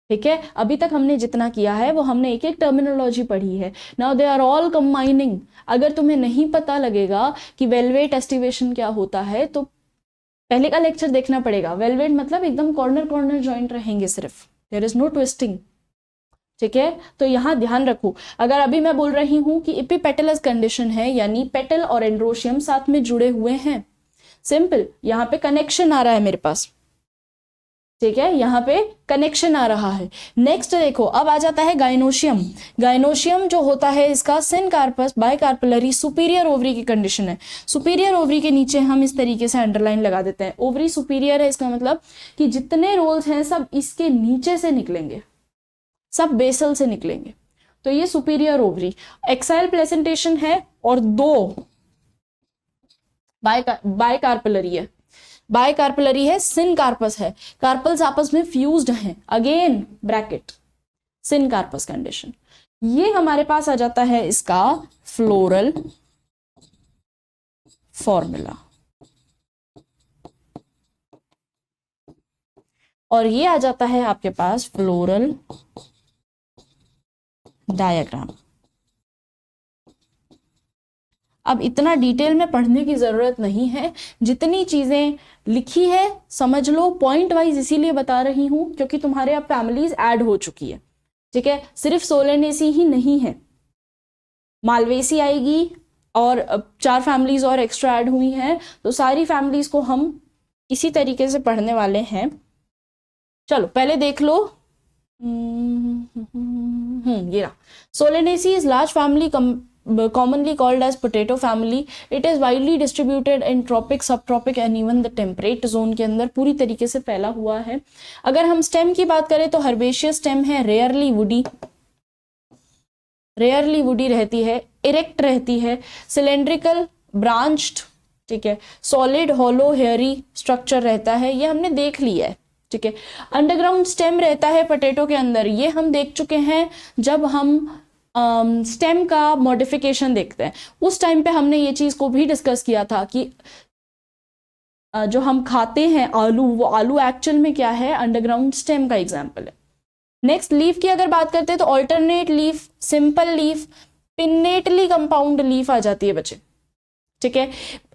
ठीक है। अभी तक हमने जितना किया है वो हमने एक एक टर्मिनोलॉजी पढ़ी है। Now they are all combining. अगर तुम्हें नहीं पता लगेगा कि वेलवेट एस्टिवेशन क्या होता है तो पहले का लेक्चर देखना पड़ेगा। वेलवेट मतलब एकदम कॉर्नर कॉर्नर जॉइंट रहेंगे सिर्फ, देयर इज नो ट्विस्टिंग, ठीक है। तो यहां ध्यान रखो, अगर अभी मैं बोल रही हूं कि इपीपेटलस कंडीशन है यानी पेटल और एंड्रोशियम साथ में जुड़े हुए हैं, सिंपल, यहां पे कनेक्शन आ रहा है मेरे पास, ठीक है, यहां पे कनेक्शन आ रहा है। नेक्स्ट देखो, अब आ जाता है गाइनोशियम। गाइनोशियम जो होता है इसका सिन कार्पस बाइकार्पलरी सुपीरियर ओवरी की कंडीशन है। सुपीरियर ओवरी के नीचे हम इस तरीके से अंडरलाइन लगा देते हैं, ओवरी सुपीरियर है, इसका मतलब कि जितने रोल्स हैं सब इसके नीचे से निकलेंगे, सब बेसल से निकलेंगे। तो ये सुपीरियर ओवरी। एक्साइल प्लेसेंटेशन है और 2 बाइकार्पलरी है, बाइकार्पलरी है, सिन कार्पस है, कार्पल्स आपस में फ्यूज्ड हैं, अगेन ब्रैकेट, सिन कार्पस कंडीशन। ये हमारे पास आ जाता है इसका फ्लोरल फॉर्मूला, और ये आ जाता है आपके पास फ्लोरल डायग्राम। अब इतना डिटेल में पढ़ने की जरूरत नहीं है, जितनी चीजें लिखी है समझ लो, पॉइंट वाइज इसीलिए बता रही हूं क्योंकि तुम्हारे अब फैमिलीज ऐड हो चुकी है, ठीक है। सिर्फ सोलेनेसी ही नहीं है, मालवेसी आएगी और 4 फैमिलीज और एक्स्ट्रा ऐड हुई हैं, तो सारी फैमिलीज को हम इसी तरीके से पढ़ने वाले हैं। चलो पहले देख लो, ये रहा। Solanaceae is large family commonly called as potato family. It is widely distributed in tropic, subtropic and even the temperate zone के अंदर पूरी तरीके से फैला हुआ है। अगर हम स्टेम की बात करें तो हर्बेशियस स्टेम है, रेयरली वुडी रहती है, इरेक्ट रहती है, सिलेंड्रिकल, ब्रांच्ड, ठीक है, सॉलिड, हॉलो, हेयरी स्ट्रक्चर रहता है, ये हमने देख लिया है, ठीक है। अंडरग्राउंड स्टेम रहता है पोटैटो के अंदर, ये हम देख चुके हैं जब हम स्टेम का मॉडिफिकेशन देखते हैं, उस टाइम पे हमने ये चीज को भी डिस्कस किया था कि जो हम खाते हैं आलू, वो आलू एक्चुअल में क्या है, अंडरग्राउंड स्टेम का एग्जाम्पल है। नेक्स्ट लीफ की अगर बात करते हैं तो alternate leaf, simple leaf, pinnately compound leaf आ जाती है बच्चे, ठीक है।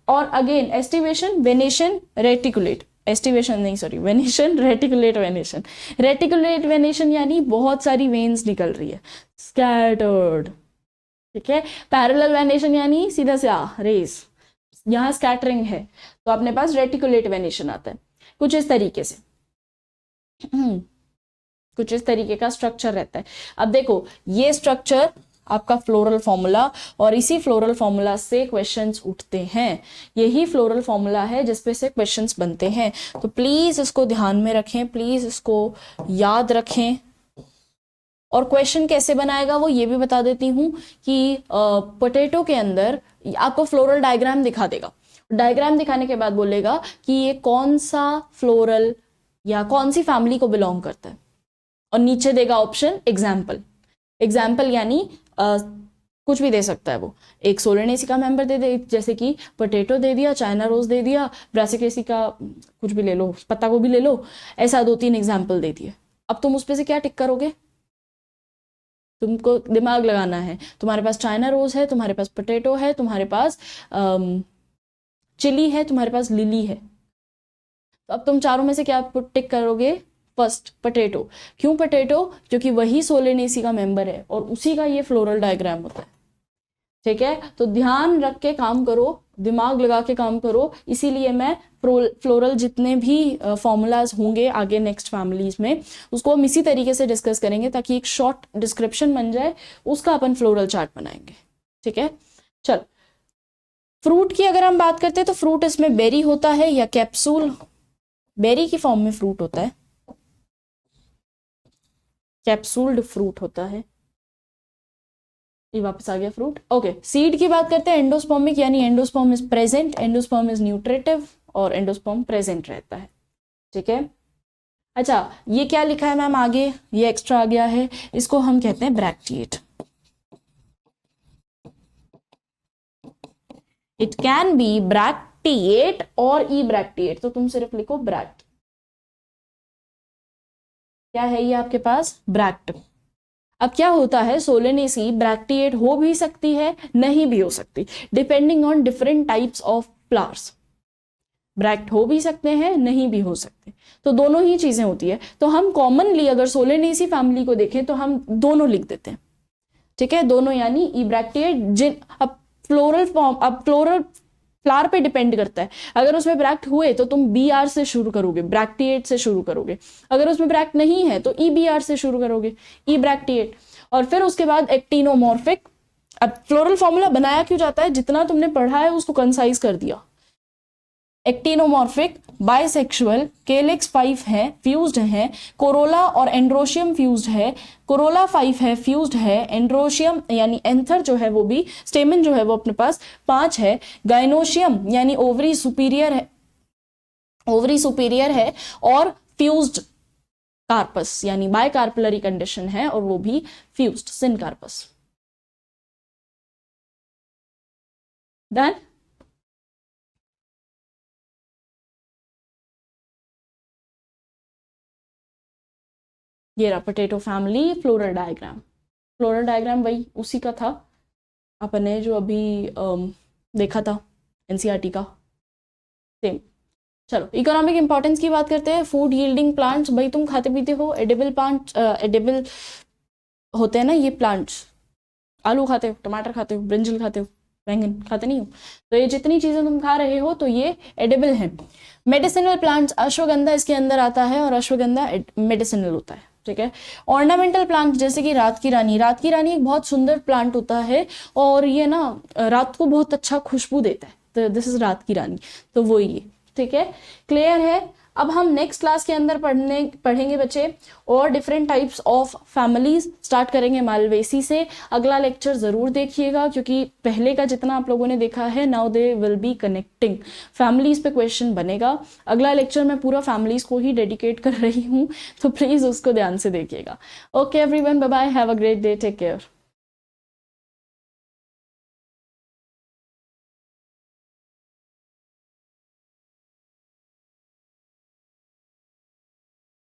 और again aestivation, venation, reticulate, aestivation नहीं sorry, venation, reticulate, venation. Reticulate venation यानी बहुत सारी वेन्स निकल रही है, स्कैटर्ड, ठीक है। पैरेलल वेनेशन यानी सीधा सा रेस, यहाँ स्कैटरिंग है, तो अपने पास रेटिकुलेट वेनेशन आता है। कुछ इस तरीके से कुछ इस तरीके का स्ट्रक्चर रहता है। अब देखो ये स्ट्रक्चर आपका फ्लोरल फॉर्मूला, और इसी फ्लोरल फॉर्मूला से क्वेश्चंस उठते हैं, यही फ्लोरल फॉर्मूला है जिसपे से क्वेश्चंस बनते हैं। तो प्लीज इसको ध्यान में रखें, प्लीज इसको याद रखें। और क्वेश्चन कैसे बनाएगा वो ये भी बता देती हूँ कि पोटैटो के अंदर आपको फ्लोरल डायग्राम दिखा देगा, डायग्राम दिखाने के बाद बोलेगा कि ये कौन सा फ्लोरल या कौन सी फैमिली को बिलोंग करता है, और नीचे देगा ऑप्शन एग्जाम्पल। एग्जाम्पल यानी कुछ भी दे सकता है वो, एक सोलेनेसी का मेंबर दे, जैसे कि पोटैटो दे दिया, चाइना रोज दे दिया, ब्रासिकेसी का कुछ भी ले लो, पत्ता गोभी ले लो, ऐसा 2-3 एग्जाम्पल दे दिए। अब तुम उस पे से क्या टिक करोगे, तुमको दिमाग लगाना है। तुम्हारे पास चाइना रोज है, तुम्हारे पास पोटैटो है, तुम्हारे पास चिली है, तुम्हारे पास लिली है, तो अब तुम चारों में से क्या टिक करोगे, फर्स्ट पोटैटो। क्यों पोटैटो? क्योंकि वही सोलेनेसी का मेंबर है और उसी का ये फ्लोरल डायग्राम होता है। ठीक है, तो ध्यान रख के काम करो, दिमाग लगा के काम करो। इसीलिए मैं फ्लोरल जितने भी फॉर्मूलाज होंगे आगे नेक्स्ट फैमिलीज में, उसको हम इसी तरीके से डिस्कस करेंगे ताकि एक शॉर्ट डिस्क्रिप्शन बन जाए, उसका अपन फ्लोरल चार्ट बनाएंगे। ठीक है, चल फ्रूट की अगर हम बात करते हैं तो फ्रूट इसमें बेरी होता है या कैप्सूल, बेरी की फॉर्म में फ्रूट होता है, कैप्सूल्ड फ्रूट होता है। ये वापस आ गया फ्रूट। ओके, सीड की बात करते हैं, एंडोस्पर्मिक यानी endosperm is present, endosperm is nutritive और एंडोस्पर्म प्रेजेंट रहता है। ठीक है, अच्छा ये क्या लिखा है मैम आगे, ये एक्स्ट्रा आ गया है, इसको हम कहते हैं bracteate. It can B bracteate और ई ब्रैक्टिएट, तो तुम सिर्फ लिखो ब्रैक्ट। क्या है ये आपके पास? ब्रैक्ट। अब क्या होता है, सोलेनेसी ब्रैक्टिएट हो भी सकती है, नहीं भी हो सकती, depending on different types of flowers. Bract हो भी सकते हैं, नहीं भी हो सकते, तो दोनों ही चीजें होती है। तो हम कॉमनली अगर सोलेनेसी फैमिली को देखें तो हम दोनों लिख देते हैं। ठीक है, दोनों यानी ई ब्रैक्टिएट। जिन अब फ्लोरल फॉर्म, अब फ्लोरल फ्लावर पे डिपेंड करता है। अगर उसमें ब्रैक्ट हुए तो तुम बी आर से शुरू करोगे, ब्रैक्टिएट से शुरू करोगे। अगर उसमें ब्रैक्ट नहीं है तो ई बी आर से शुरू करोगे, ई ब्रैक्टिएट। और फिर उसके बाद एक्टिनोमॉर्फिक। अब फ्लोरल फॉर्मूला बनाया क्यों जाता है? जितना तुमने पढ़ा है उसको कंसाइज कर दिया। एक्टिनोमॉर्फिक, बाइसेक्सुअल, केलिक्स 5 है, फ्यूज्ड है, कोरोला और एंड्रोशियम फ्यूज्ड है, कोरोला 5 है, फ्यूज्ड है, एंड्रोशियम यानी एंथर जो है वो भी, स्टेमन जो है वो अपने पास 5 है, गाइनोशियम यानी ओवरी सुपीरियर है, ओवरी सुपीरियर है, और फ्यूज्ड कार्पस यानी बायकार्पलरी कंडीशन है और वो भी फ्यूज्ड, सिनकार्पस। डन? ये रहा potato family floral diagram. Floral diagram वही उसी का था अपन ने जो अभी देखा था एनसीईआरटी का, सेम। चलो इकोनॉमिक इंपॉर्टेंस की बात करते हैं। फूड यील्डिंग प्लांट्स, भाई तुम खाते पीते हो, एडिबल प्लांट, एडिबल होते हैं ना ये प्लांट्स। आलू खाते हो, टमाटर खाते हो, ब्रिंजल खाते हो, बैंगन खाते नहीं हो, तो ये जितनी चीजें तुम खा रहे हो तो ये एडिबल है। मेडिसिनल प्लांट्स, अश्वगंधा इसके अंदर आता है और अश्वगंधा मेडिसिनल होता है। ठीक है, ऑर्नामेंटल प्लांट जैसे कि रात की रानी, रात की रानी एक बहुत सुंदर प्लांट होता है और ये ना रात को बहुत अच्छा खुशबू देता है, तो दिस इज रात की रानी, तो वो ये। ठीक है, क्लियर है? अब हम नेक्स्ट क्लास के अंदर पढ़ेंगे बच्चे और different types of families, start करेंगे मालवेसी से। अगला लेक्चर जरूर देखिएगा क्योंकि पहले का जितना आप लोगों ने देखा है, now they will be connecting families पे क्वेश्चन बनेगा। अगला लेक्चर मैं पूरा फैमिलीज को ही डेडिकेट कर रही हूँ, तो प्लीज उसको ध्यान से देखिएगा। Okay everyone, bye bye, have a great day, take care.